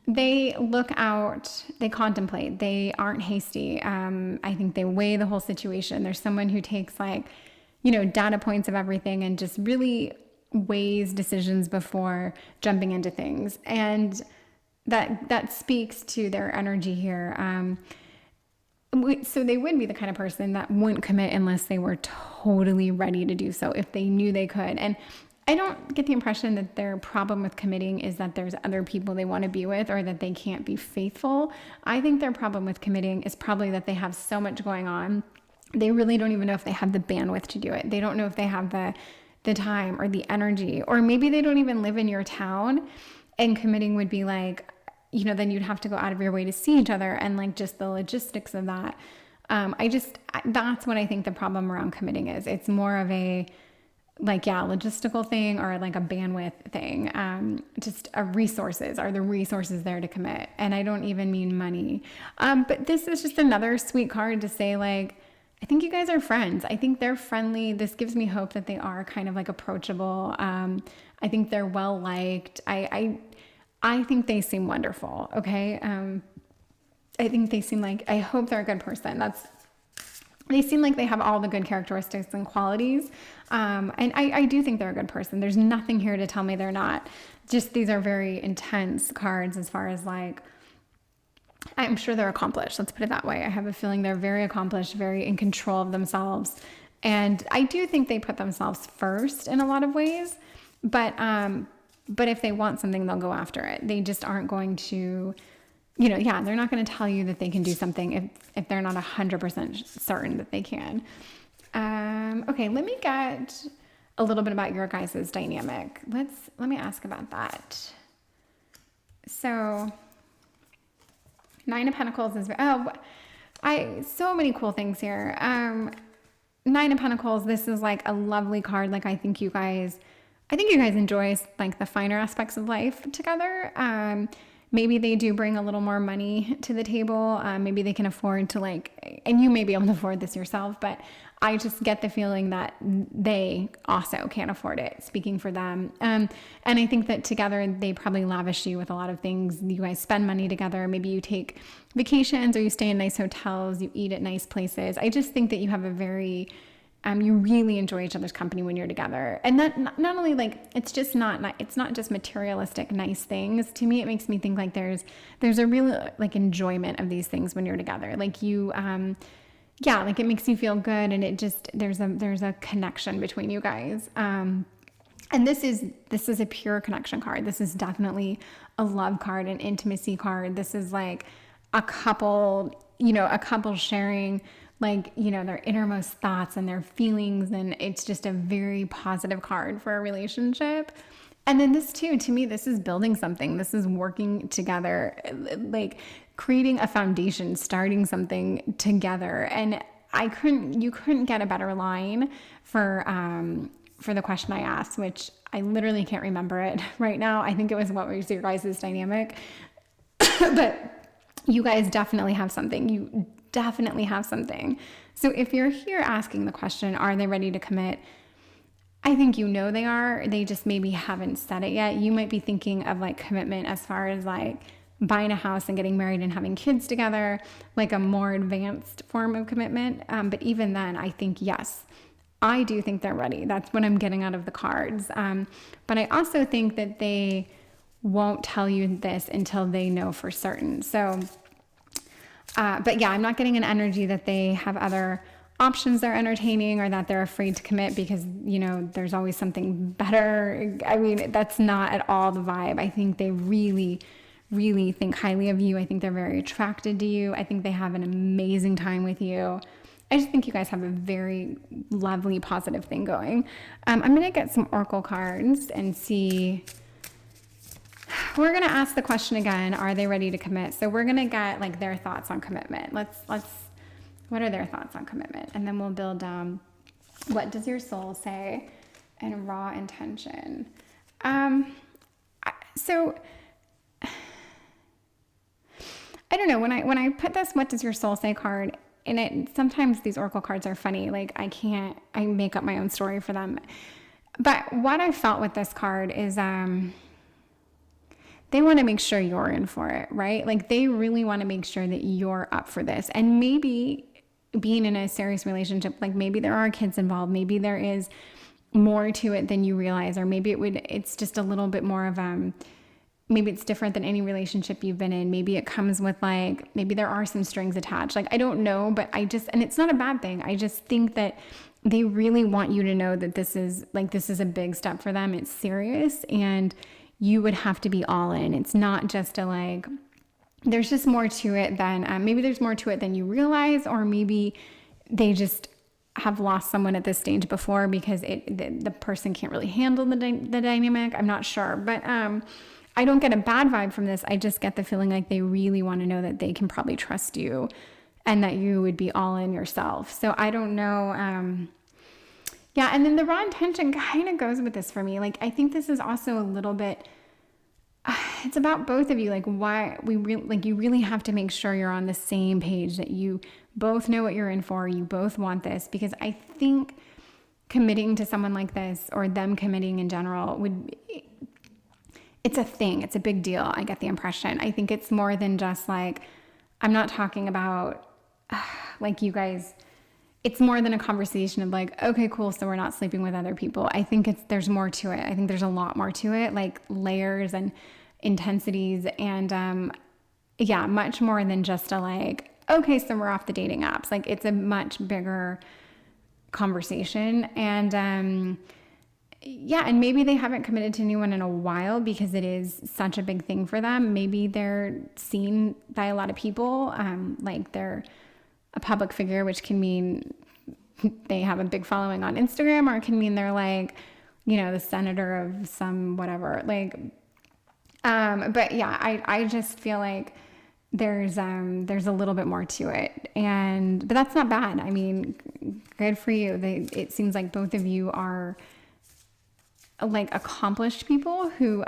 They look out, they contemplate, they aren't hasty. I think they weigh the whole situation. There's someone who takes data points of everything and just really weighs decisions before jumping into things. And that speaks to their energy here. So they would be the kind of person that wouldn't commit unless they were totally ready to do so, if they knew they could. And I don't get the impression that their problem with committing is that there's other people they want to be with or that they can't be faithful. I think their problem with committing is probably that they have so much going on. They really don't even know if they have the bandwidth to do it. They don't know if they have the time or the energy, or maybe they don't even live in your town, and committing would be like, then you'd have to go out of your way to see each other, and like just the logistics of that. That's what I think the problem around committing is. It's more of a logistical thing, or like a bandwidth thing. Just resources. Are the resources there to commit? And I don't even mean money. But this is just another sweet card to say, like, I think you guys are friends. I think they're friendly. This gives me hope that they are kind of like approachable. I think they're well liked. I think they seem wonderful. Okay. I think they seem like, I hope they're a good person. They seem like they have all the good characteristics and qualities. And I do think they're a good person. There's nothing here to tell me they're not. Just these are very intense cards as far as like, I'm sure they're accomplished. Let's put it that way. I have a feeling they're very accomplished, very in control of themselves. And I do think they put themselves first in a lot of ways. But if they want something, they'll go after it. They just aren't going to, they're not going to tell you that they can do something if they're not 100% certain that they can. Okay, let me get a little bit about your guys' dynamic. Let me ask about that. So 9 of Pentacles is, so many cool things here. 9 of Pentacles, this is like a lovely card. Like, I think you guys enjoy like the finer aspects of life together. Maybe they do bring a little more money to the table. Maybe they can afford to and you may be able to afford this yourself, but I just get the feeling that they also can't afford it, speaking for them. And I think that together they probably lavish you with a lot of things. You guys spend money together. Maybe you take vacations, or you stay in nice hotels, you eat at nice places. I just think that you have a very, you really enjoy each other's company when you're together. And that not only it's not just materialistic, nice things. To me, it makes me think like there's a real enjoyment of these things when you're together. Like you, it makes you feel good, and it just, there's a connection between you guys. And this is a pure connection card. This is definitely a love card, an intimacy card. This is like a couple sharing their innermost thoughts and their feelings. And it's just a very positive card for a relationship. And then this too, to me, this is building something. This is working together, like creating a foundation, starting something together. And you couldn't get a better line for the question I asked, which I literally can't remember it right now. I think it was, what was your guys' dynamic? But you guys definitely have something. You definitely have something. So if you're here asking the question, are they ready to commit? I think they are. They just maybe haven't said it yet. You might be thinking of commitment as far as buying a house and getting married and having kids together, like a more advanced form of commitment. But even then, I think, yes, I do think they're ready. That's what I'm getting out of the cards. But I also think that they won't tell you this until they know for certain. So, but yeah, I'm not getting an energy that they have other options they're entertaining, or that they're afraid to commit because, there's always something better. I mean, that's not at all the vibe. I think they really, really think highly of you. I think they're very attracted to you. I think they have an amazing time with you. I just think you guys have a very lovely, positive thing going. I'm going to get some Oracle cards and see. We're going to ask the question again, are they ready to commit? So we're going to get their thoughts on commitment. What are their thoughts on commitment? And then we'll build what does your soul say, and raw intention. So I don't know, when I put this what does your soul say card in it, sometimes these Oracle cards are funny. I make up my own story for them. But what I felt with this card is they want to make sure you're in for it, right? They really want to make sure that you're up for this. And maybe being in a serious relationship, maybe there are kids involved, maybe there is more to it than you realize, or maybe it's just a little bit more of maybe it's different than any relationship you've been in. Maybe it comes with maybe there are some strings attached. I don't know, but and it's not a bad thing. I just think that they really want you to know that this is a big step for them. It's serious, and you would have to be all in. It's not just a like, there's just more to it than, maybe there's more to it than you realize, or maybe they just have lost someone at this stage before because the person can't really handle the dynamic. I'm not sure, but I don't get a bad vibe from this. I just get the feeling like they really want to know that they can probably trust you and that you would be all in yourself. So I don't know. Yeah. And then the raw intention kind of goes with this for me. Like, I think this is also a little bit, it's about both of you. Like, why you really have to make sure you're on the same page, that you both know what you're in for. You both want this, because I think committing to someone like this, or them committing in general, it's a thing. It's a big deal. I get the impression. I think it's more than just like, I'm not talking about like you guys, it's more than a conversation of like, okay, cool, so we're not sleeping with other people. I think there's more to it. I think there's a lot more to it, like layers and intensities, and yeah, much more than just a like, okay, so we're off the dating apps. Like, it's a much bigger conversation. And yeah, and maybe they haven't committed to anyone in a while because it is such a big thing for them. Maybe they're seen by a lot of people, like they're a public figure, which can mean they have a big following on Instagram, or it can mean they're like, you know, the senator of some whatever. Like, but yeah, I just feel like there's a little bit more to it, but that's not bad. I mean, good for you. It seems like both of you are like accomplished people who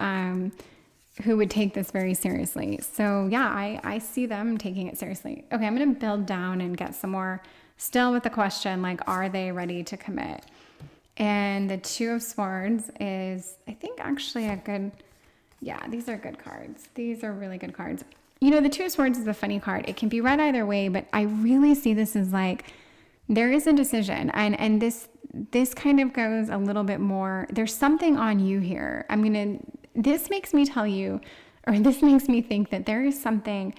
would take this very seriously. So yeah, I see them taking it seriously. Okay, I'm going to build down and get some more still with the question, like, are they ready to commit? And the Two of Swords is, I think, actually a good, yeah, these are good cards. These are really good cards. You know, the Two of Swords is a funny card. It can be read either way, but I really see this as like, there is a decision, and this kind of goes a little bit more, there's something on you here. This makes me tell you, or this makes me think that there is something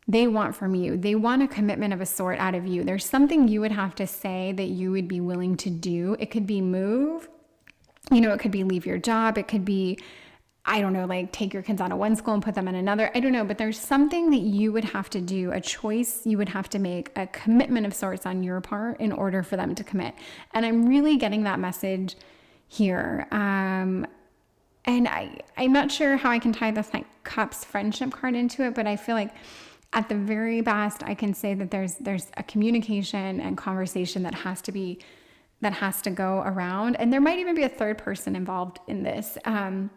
they want from you. They want a commitment of a sort out of you. There's something you would have to say that you would be willing to do. It could be move, you know, it could be leave your job. It could be, I don't know, like take your kids out of one school and put them in another. I don't know, but there's something that you would have to do, a choice you would have to make, a commitment of sorts on your part in order for them to commit. And I'm really getting that message here. And I'm not sure how I can tie this like Cups friendship card into it, but I feel like at the very best, I can say that there's a communication and conversation that has to go around. And there might even be a third person involved in this. And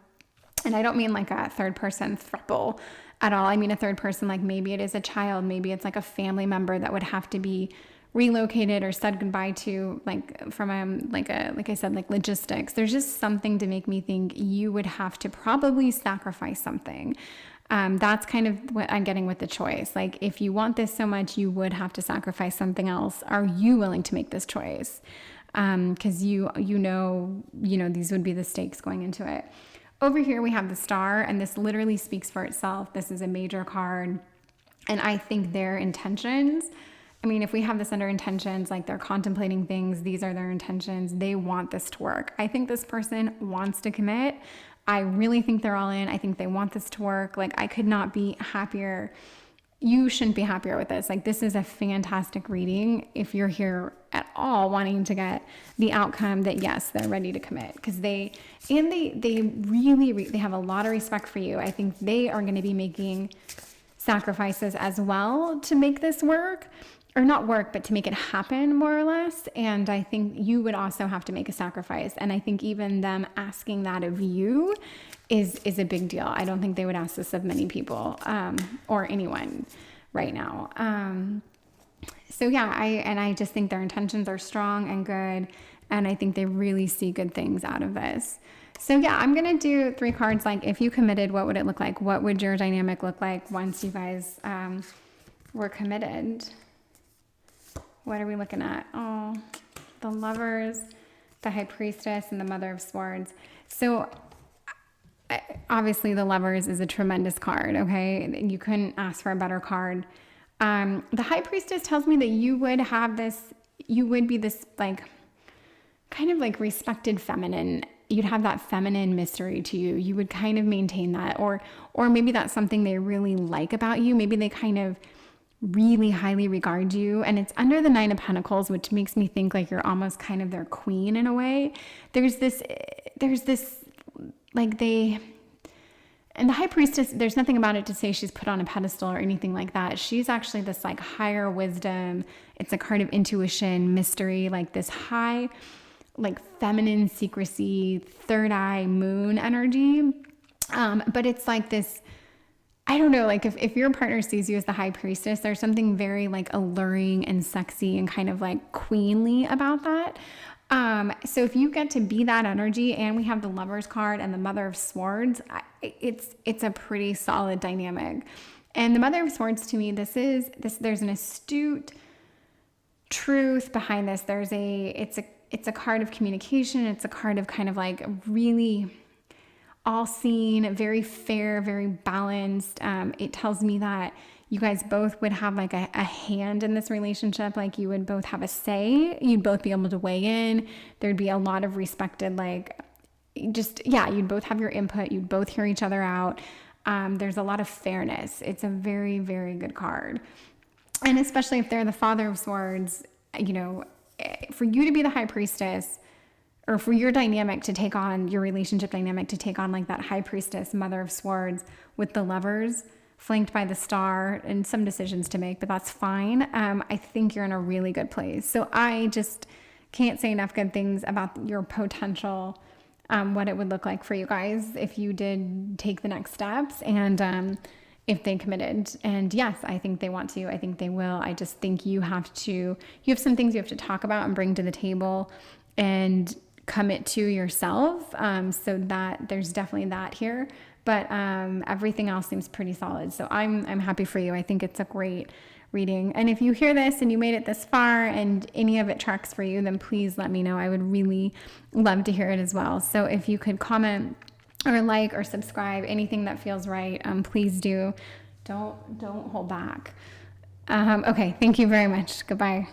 I don't mean like a third person throuple at all. I mean a third person, like maybe it is a child, maybe it's like a family member that would have to be relocated or said goodbye to, like from like I said, like logistics. There's just something to make me think you would have to probably sacrifice something. That's kind of what I'm getting with the choice. Like, if you want this so much, you would have to sacrifice something else. Are you willing to make this choice? Because you know these would be the stakes going into it. Over here we have the Star, and this literally speaks for itself. This is a major card, and I think their intentions, I mean, if we have this under intentions, like they're contemplating things, these are their intentions. They want this to work. I think this person wants to commit. I really think they're all in. I think they want this to work. Like, I could not be happier. You shouldn't be happier with this. Like, this is a fantastic reading if you're here at all wanting to get the outcome that, yes, they're ready to commit, because they really have a lot of respect for you. I think they are going to be making sacrifices as well to make this work. Or not work, but to make it happen, more or less. And I think you would also have to make a sacrifice. And I think even them asking that of you is a big deal. I don't think they would ask this of many people, or anyone right now. So yeah, I just think their intentions are strong and good. And I think they really see good things out of this. So yeah, I'm going to do 3 cards. Like, if you committed, what would it look like? What would your dynamic look like once you guys were committed? What are we looking at? Oh, the Lovers, the High Priestess, and the Mother of Swords. So obviously the Lovers is a tremendous card, okay? You couldn't ask for a better card. The High Priestess tells me that you would have this you would be this like kind of like respected feminine. You'd have that feminine mystery to you. You would kind of maintain that, or maybe that's something they really like about you. Maybe they kind of really highly regard you, and it's under the Nine of Pentacles, which makes me think like you're almost kind of their queen in a way. There's this like and the High Priestess, there's nothing about it to say she's put on a pedestal or anything like that. She's actually this like higher wisdom. It's a card of intuition, mystery, like this high, like feminine secrecy, third eye moon energy. But it's like this, I don't know, like if your partner sees you as the High Priestess, there's something very like alluring and sexy and kind of like queenly about that. So if you get to be that energy, and we have the Lovers card and the Mother of Swords, it's a pretty solid dynamic. And the Mother of Swords, to me, there's an astute truth behind this. It's a card of communication. It's a card of kind of like really all seen, very fair, very balanced. It tells me that you guys both would have like a hand in this relationship. Like you would both have a say. You'd both be able to weigh in. There'd be a lot of respected, like you'd both have your input. You'd both hear each other out. There's a lot of fairness. It's a very, very good card. And especially if they're the Father of Swords, you know, for you to be the High Priestess, or for your dynamic to take on, your relationship dynamic to take on like that High Priestess, Mother of Swords with the Lovers, flanked by the Star, and some decisions to make, but that's fine. I think you're in a really good place. So I just can't say enough good things about your potential, what it would look like for you guys if you did take the next steps, and if they committed. And yes, I think they want to. I think they will. I just think you have some things you have to talk about and bring to the table and commit to yourself. So that there's definitely that here. But everything else seems pretty solid. So I'm happy for you. I think it's a great reading. And if you hear this and you made it this far and any of it tracks for you, then please let me know. I would really love to hear it as well. So if you could comment or like or subscribe, anything that feels right, please do. Don't hold back. Okay, thank you very much. Goodbye.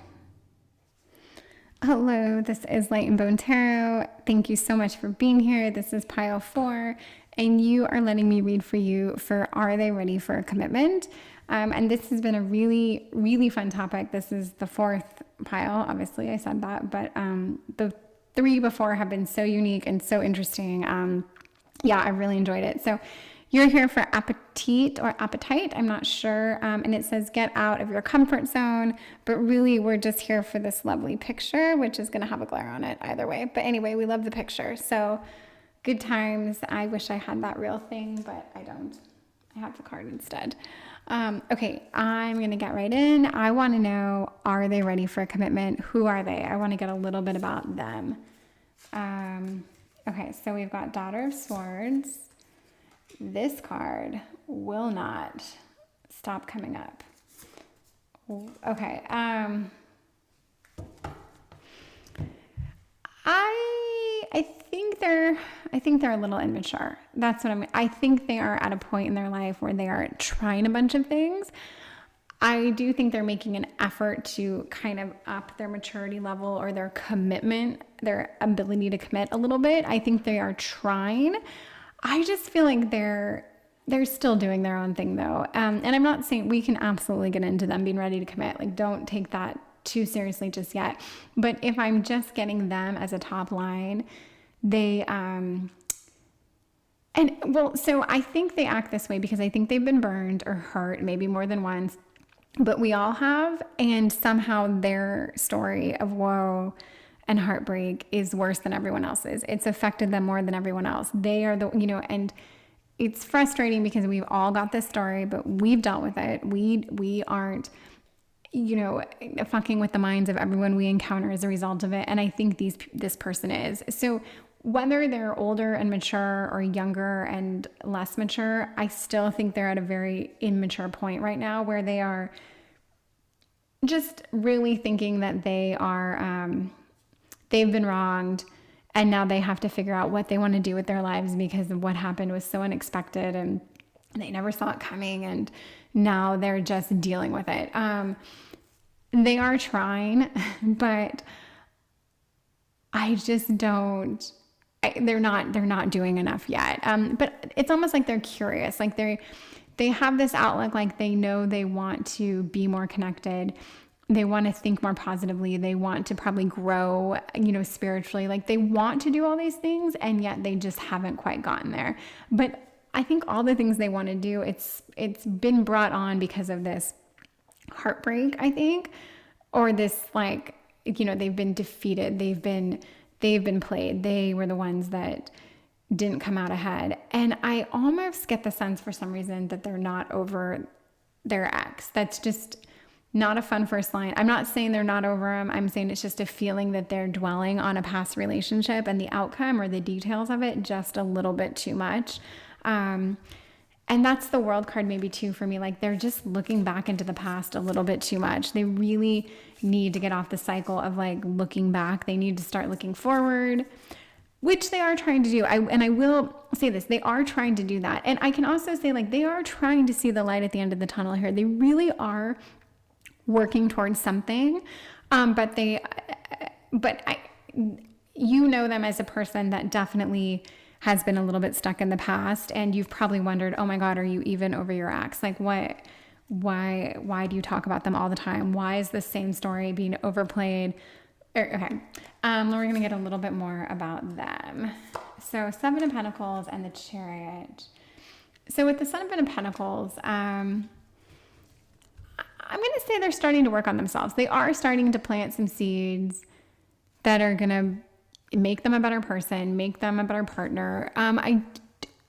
Hello, this is Light and Bone Tarot. Thank you so much for being here. This is pile 4, and you are letting me read for you for Are They Ready for a Commitment? And this has been a really, really fun topic. This is the 4th pile. Obviously, I said that, but the 3 before have been so unique and so interesting. Yeah, I really enjoyed it. So you're here for appetite, I'm not sure. And it says get out of your comfort zone, but really we're just here for this lovely picture, which is going to have a glare on it either way. But anyway, we love the picture. So good times. I wish I had that real thing, but I don't. I have the card instead. Okay, I'm going to get right in. I want to know, are they ready for a commitment? Who are they? I want to get a little bit about them. Okay, so we've got Daughter of Swords. This card will not stop coming up. Okay. I think they're a little immature. That's what I mean. I think they are at a point in their life where they are trying a bunch of things. I do think they're making an effort to kind of up their maturity level or their commitment, their ability to commit a little bit. I think they are trying. I just feel like they're still doing their own thing though. And I'm not saying we can absolutely get into them being ready to commit. Like, don't take that too seriously just yet. But if I'm just getting them as a top line, they, so I think they act this way because I think they've been burned or hurt maybe more than once, but we all have. And somehow their story of woe and heartbreak is worse than everyone else's. It's affected them more than everyone else. They are and it's frustrating because we've all got this story, but we've dealt with it. We aren't, fucking with the minds of everyone we encounter as a result of it. And I think this person is. So whether they're older and mature or younger and less mature, I still think they're at a very immature point right now where they are just really thinking that they are, they've been wronged, and now they have to figure out what they want to do with their lives because of what happened was so unexpected and they never saw it coming, and now they're just dealing with it. They are trying, but I just don't. They're not doing enough yet. But it's almost like they're curious. Like they have this outlook. Like they know they want to be more connected. They want to think more positively. They want to probably grow, spiritually. Like they want to do all these things, and yet they just haven't quite gotten there. But I think all the things they want to do, it's been brought on because of this heartbreak, I think, or this like, they've been defeated. They've been played. They were the ones that didn't come out ahead. And I almost get the sense for some reason that they're not over their ex. That's just not a fun first line. I'm not saying they're not over him. I'm saying it's just a feeling that they're dwelling on a past relationship and the outcome or the details of it just a little bit too much. And that's the world card maybe too for me. Like they're just looking back into the past a little bit too much. They really need to get off the cycle of like looking back. They need to start looking forward, which they are trying to do. I will say this, they are trying to do that. And I can also say like they are trying to see the light at the end of the tunnel here. They really are working towards something. But you know them as a person that definitely has been a little bit stuck in the past, and you've probably wondered, oh my God, are you even over your ex? Like why do you talk about them all the time? Why is the same story being overplayed? Okay. We're going to get a little bit more about them. So 7 of Pentacles and the Chariot. So with the 7 of Pentacles, I'm going to say they're starting to work on themselves. They are starting to plant some seeds that are going to make them a better person, make them a better partner. I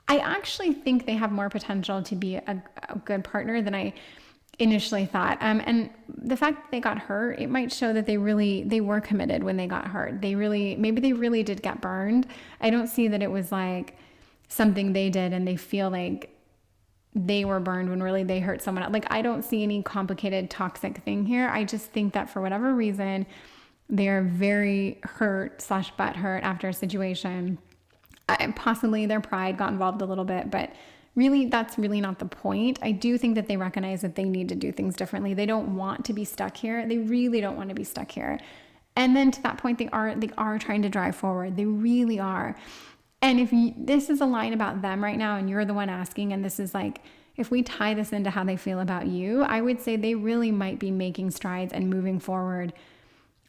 actually think they have more potential to be a good partner than I initially thought. And the fact that they got hurt, it might show that they were committed when they got hurt. Maybe they really did get burned. I don't see that it was like something they did and they feel like they were burned when really they hurt someone else. Like I don't see any complicated toxic thing here. I just think that for whatever reason, they're very hurt / butthurt after a situation. Possibly their pride got involved a little bit, but really that's really not the point. I do think that they recognize that they need to do things differently. They don't want to be stuck here. They really don't want to be stuck here. And then to that point, they are trying to drive forward. They really are. And if this is a line about them right now and you're the one asking, and this is like, if we tie this into how they feel about you, I would say they really might be making strides and moving forward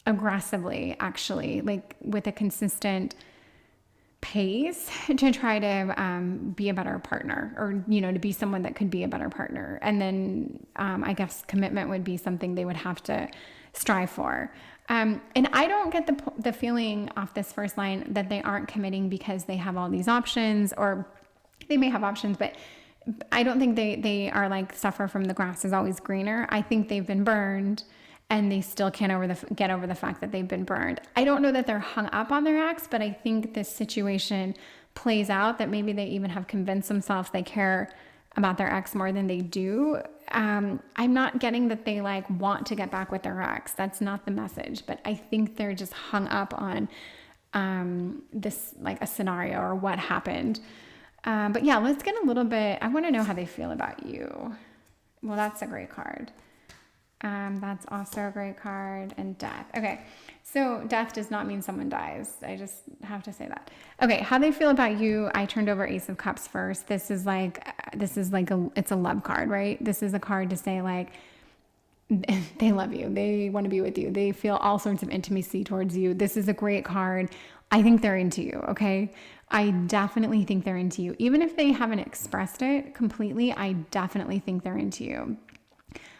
aggressively, actually, like with a consistent pace to try to be a better partner, or to be someone that could be a better partner. And then I guess commitment would be something they would have to strive for. And I don't get the feeling off this first line that they aren't committing because they have all these options, or they may have options, but I don't think they are like suffer from the grass is always greener. I think they've been burned and they still can't get over the fact that they've been burned. I don't know that they're hung up on their ex, but I think this situation plays out that maybe they even have convinced themselves they care about their ex more than they do. I'm not getting that they like want to get back with their ex. That's not the message, but I think they're just hung up on this like a scenario or what happened. But yeah, let's get a little bit, I want to know how they feel about you. Well, that's a great card. That's also a great card. And death. Okay. So death does not mean someone dies. I just have to say that. Okay. How they feel about you. I turned over Ace of Cups first. It's a love card, right? This is a card to say like, they love you. They want to be with you. They feel all sorts of intimacy towards you. This is a great card. I think they're into you. Okay. I definitely think they're into you. Even if they haven't expressed it completely, I definitely think they're into you.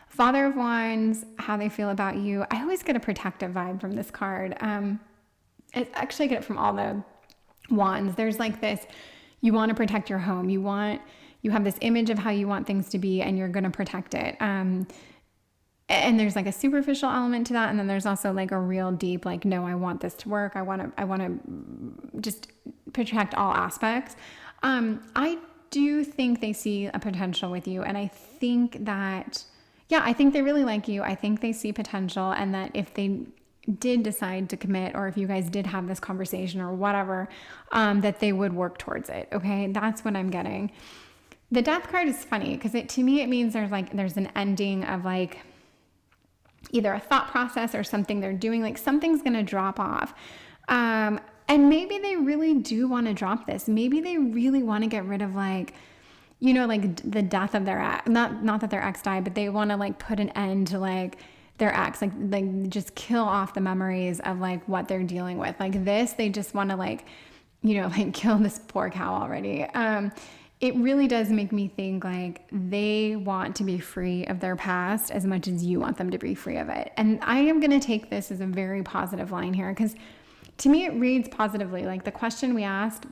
Father of Wands, how they feel about you. I always get a protective vibe from this card. I get it from all the wands. There's like this, you want to protect your home. You have this image of how you want things to be, and you're going to protect it. And there's like a superficial element to that. And then there's also like a real deep, like, no, I want this to work. I want to just protect all aspects. I do think they see a potential with you. And I think that, I think they really like you. I think they see potential, and that if they did decide to commit, or if you guys did have this conversation or whatever, that they would work towards it. Okay. That's what I'm getting. The death card is funny because to me, it means there's an ending of like, either a thought process or something they're doing, like something's going to drop off. And maybe they really do want to drop this. Maybe they really want to get rid of like, like the death of their ex, not that their ex died, but they want to like put an end to like their ex, like just kill off the memories of like what they're dealing with. Like this, they just want to like, like kill this poor cow already. It really does make me think like they want to be free of their past as much as you want them to be free of it. And I am going to take this as a very positive line here, because to me, it reads positively. Like the question we asked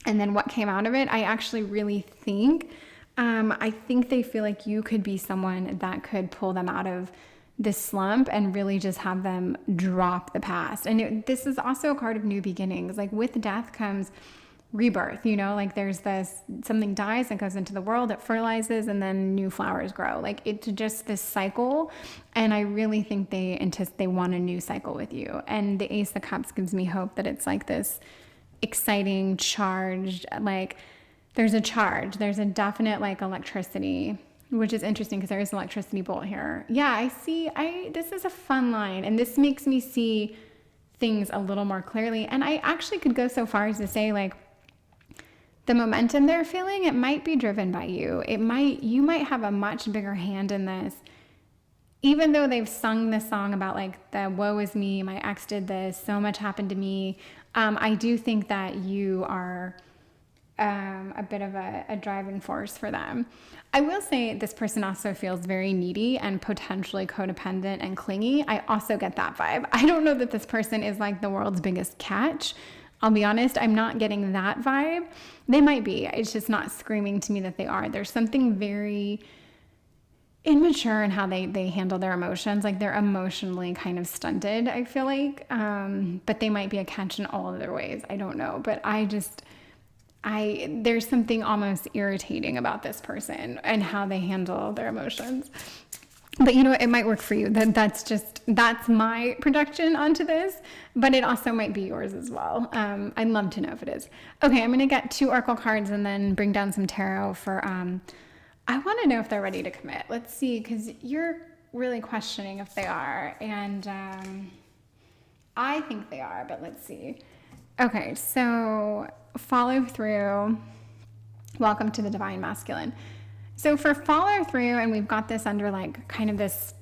and then what came out of it, I actually really think, I think they feel like you could be someone that could pull them out of this slump and really just have them drop the past. And this is also a card of new beginnings. Like with death comes rebirth, like there's this, something dies and goes into the world, it fertilizes, and then new flowers grow. Like it's just this cycle. And I really think they want a new cycle with you. And the Ace of Cups gives me hope that it's like this exciting, charged, like there's a charge, there's a definite like electricity, which is interesting because there is an electricity bolt here. Yeah, I see, this is a fun line, and this makes me see things a little more clearly. And I actually could go so far as to say like, the momentum they're feeling, it might be driven by you. You might have a much bigger hand in this. Even though they've sung this song about like the woe is me, my ex did this, so much happened to me. I do think that you are a bit of a driving force for them. I will say this person also feels very needy and potentially codependent and clingy. I also get that vibe. I don't know that this person is like the world's biggest catch. I'll be honest, I'm not getting that vibe. They might be. It's just not screaming to me that they are. There's something very immature in how they handle their emotions. Like they're emotionally kind of stunted, I feel like. But they might be a catch in all other ways. I don't know. But there's something almost irritating about this person and how they handle their emotions. But it might work for you. That's my projection onto this, but it also might be yours as well. I'd love to know if it is. Okay, I'm going to get 2 oracle cards and then bring down some tarot for, I want to know if they're ready to commit. Let's see, because you're really questioning if they are, and I think they are, but let's see. Okay, so follow through. Welcome to the Divine Masculine. So for follow through, and we've got this under like kind of this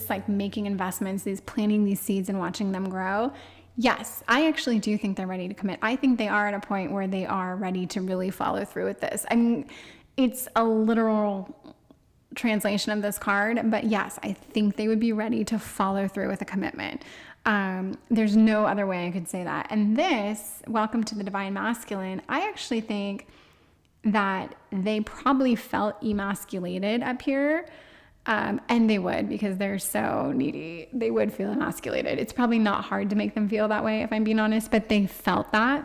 like making investments, these planting these seeds and watching them grow. Yes, I actually do think they're ready to commit. I think they are at a point where they are ready to really follow through with this. I mean, it's a literal translation of this card, but yes, I think they would be ready to follow through with a commitment. There's no other way I could say that. And this, welcome to the Divine Masculine, I actually think that they probably felt emasculated up here. And they would, because they're so needy. They would feel emasculated. It's probably not hard to make them feel that way, if I'm being honest, but they felt that.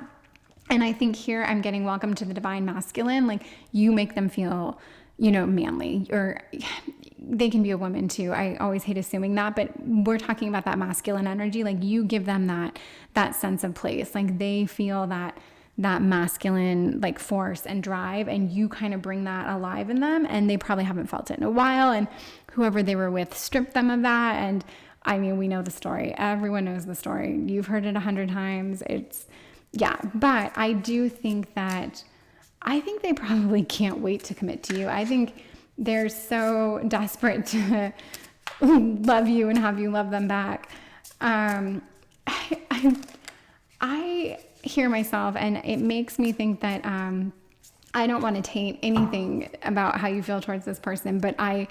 And I think here I'm getting welcome to the Divine Masculine. Like you make them feel, manly, or they can be a woman too. I always hate assuming that, but we're talking about that masculine energy. Like you give them that sense of place. Like they feel that masculine like force and drive, and you kind of bring that alive in them, and they probably haven't felt it in a while, and whoever they were with stripped them of that. And I mean, we know the story. Everyone knows the story. You've heard it 100 times. But I do think they probably can't wait to commit to you. I think they're so desperate to love you and have you love them back. I hear myself, and it makes me think that I don't want to taint anything about how you feel towards this person, but I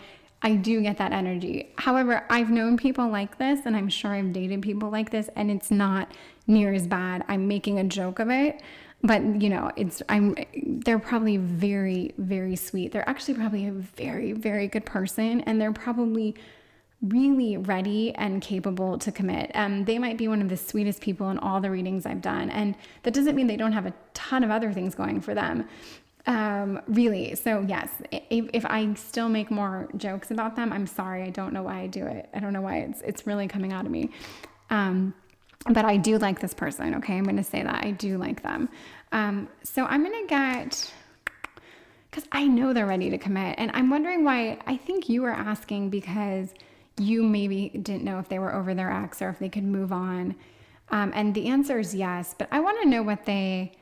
do get that energy. However, I've known people like this, and I'm sure I've dated people like this, and it's not near as bad. I'm making a joke of it, but they're probably very, very sweet. They're actually probably a very, very good person, and they're probably really ready and capable to commit. They might be one of the sweetest people in all the readings I've done. And that doesn't mean they don't have a ton of other things going for them. Really. So yes, if I still make more jokes about them, I'm sorry. I don't know why I do it. I don't know why it's really coming out of me. But I do like this person. Okay. I'm going to say that I do like them. So I'm going to get, because I know they're ready to commit, and I'm wondering why. I think you were asking because you maybe didn't know if they were over their ex or if they could move on. And the answer is yes, but I want to know what they,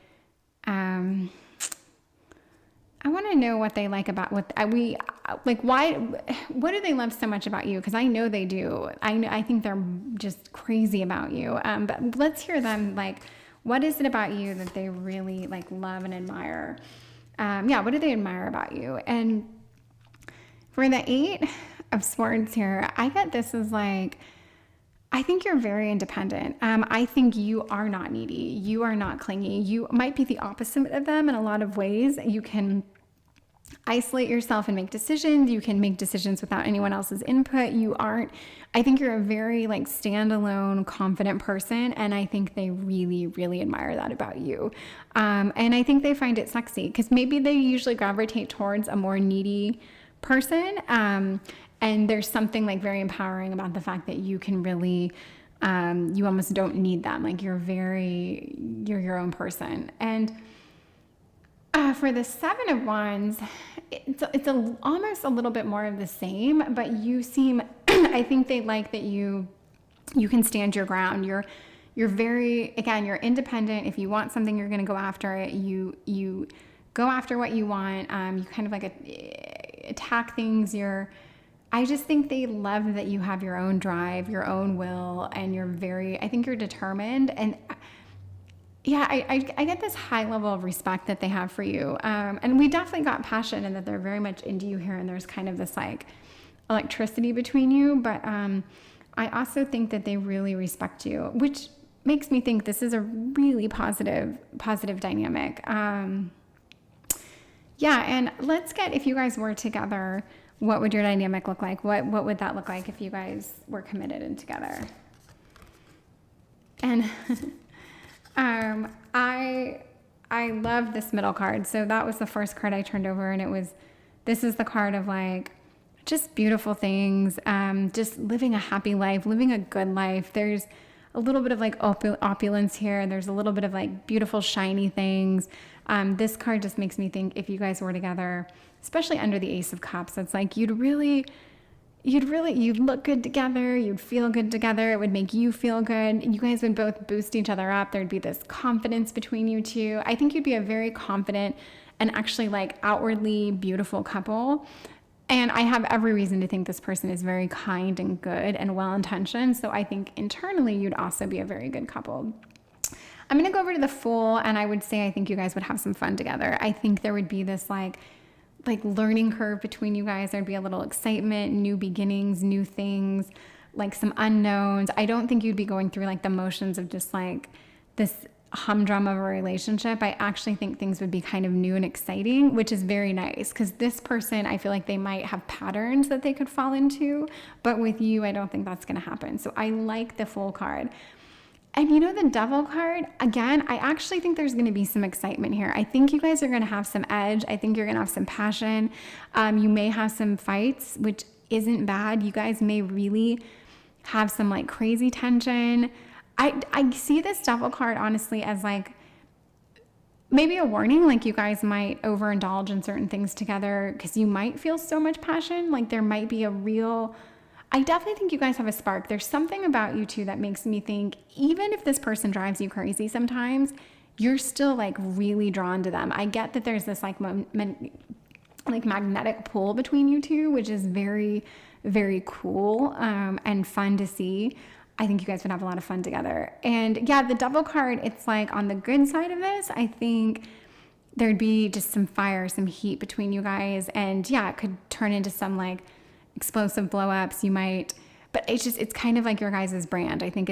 like about what do they love so much about you? Because I know they do. I think they're just crazy about you. But let's hear them. Like, what is it about you that they really like love and admire? What do they admire about you? And for the 8 of Swords here, I get this as like, I think you're very independent. I think you are not needy. You are not clingy. You might be the opposite of them in a lot of ways. You can isolate yourself and make decisions. You can make decisions without anyone else's input. I think you're a very like standalone, confident person. And I think they really, really admire that about you. And I think they find it sexy because maybe they usually gravitate towards a more needy person. And there's something like very empowering about the fact that you can really, you almost don't need them. Like you're your own person. And for the 7 of Wands, it's almost a little bit more of the same, but you seem, I think they like that you can stand your ground. You're very, again, you're independent. If you want something, you're going to go after it. You go after what you want. You kind of like attack things. I just think they love that you have your own drive, your own will, and I think you're determined. And yeah, I get this high level of respect that they have for you. And we definitely got passion and that they're very much into you here. And there's kind of this like electricity between you. But I also think that they really respect you, which makes me think this is a really positive dynamic. And let's get, if you guys were together, what would your dynamic look like? What would that look like if you guys were committed and together? And I love this middle card. So that was the first card I turned over, and this is the card of like just beautiful things, just living a happy life, living a good life. There's a little bit of like opulence here. There's a little bit of like beautiful shiny things. This card just makes me think if you guys were together, especially under the Ace of Cups, it's like you'd look good together. You'd feel good together. It would make you feel good. You guys would both boost each other up. There'd be this confidence between you two. I think you'd be a very confident and actually like outwardly beautiful couple. And I have every reason to think this person is very kind and good and well-intentioned. So I think internally you'd also be a very good couple. I'm going to go over to the Fool, and I would say I think you guys would have some fun together. I think there would be this like learning curve between you guys. There'd be a little excitement, new beginnings, new things, like some unknowns. I don't think you'd be going through like the motions of just like this humdrum of a relationship. I actually think things would be kind of new and exciting, which is very nice because this person, I feel like they might have patterns that they could fall into, but with you, I don't think that's going to happen. So I like the Fool card. And you know, the Devil card, again, I actually think there's going to be some excitement here. I think you guys are going to have some edge. I think you're going to have some passion. You may have some fights, which isn't bad. You guys may really have some like crazy tension. I see this Devil card honestly as like maybe a warning, like you guys might overindulge in certain things together because you might feel so much passion. Like there might be I definitely think you guys have a spark. There's something about you two that makes me think even if this person drives you crazy sometimes, you're still like really drawn to them. I get that there's this like magnetic pull between you two, which is very, very cool and fun to see. I think you guys would have a lot of fun together. And yeah, the Devil card, it's like on the good side of this, I think there'd be just some fire, some heat between you guys. And yeah, it could turn into some like explosive blow-ups. But it's kind of like your guys' brand. I think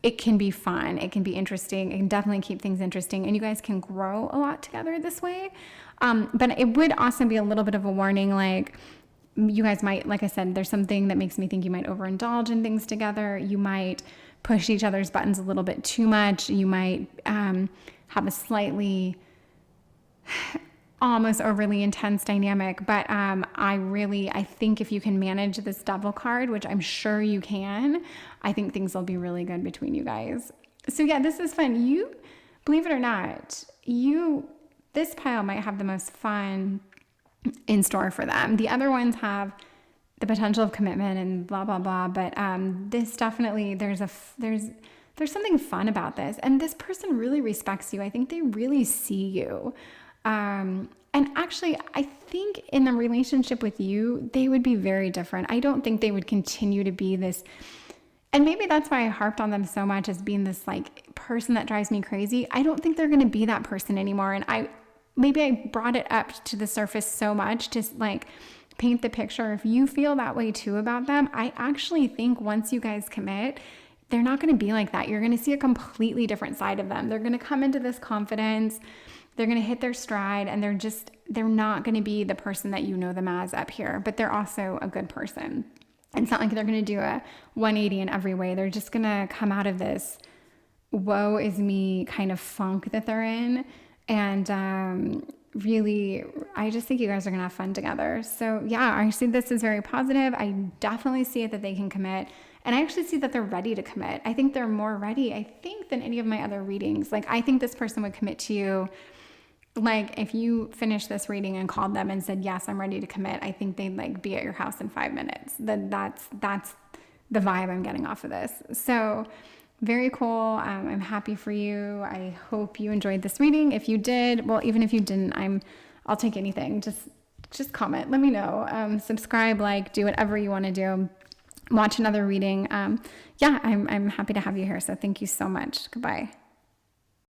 it can be fun. It can be interesting. It can definitely keep things interesting. And you guys can grow a lot together this way. But it would also be a little bit of a warning, like you guys might, like I said, there's something that makes me think you might overindulge in things together. You might push each other's buttons a little bit too much. You might have a slightly almost overly intense dynamic, but I think if you can manage this Devil card, which I'm sure you can, I think things will be really good between you guys. So yeah, this is fun. You, believe it or not, this pile might have the most fun in store for them. The other ones the potential of commitment and blah, blah, blah. But this definitely, there's something fun about this. And this person really respects you. I think they really see you. And actually, I think in the relationship with you, they would be very different. I don't think they would continue to be this. And maybe that's why I harped on them so much as being this like person that drives me crazy. I don't think they're going to be that person anymore. And maybe I brought it up to the surface so much to like paint the picture. If you feel that way too about them, I actually think once you guys commit, they're not going to be like that. You're going to see a completely different side of them. They're going to come into this confidence. They're going to hit their stride, and they're not going to be the person that you know them as up here, but they're also a good person. It's not like they're going to do a 180 in every way. They're just going to come out of this woe is me kind of funk that they're in. And really, I just think you guys are going to have fun together. So yeah, I see this as very positive. I definitely see it that they can commit. And I actually see that they're ready to commit. I think they're more ready, I think, than any of my other readings. Like, I think this person would commit to you. Like, if you finished this reading and called them and said, yes, I'm ready to commit, I think they'd like be at your house in 5 minutes. That's the vibe I'm getting off of this. So very cool. I'm happy for you. I hope you enjoyed this reading. If you did, well, even if you didn't, I'll take anything. Just comment, let me know, subscribe, like, do whatever you want to do. Watch another reading. Yeah, I'm happy to have you here. So thank you so much. Goodbye.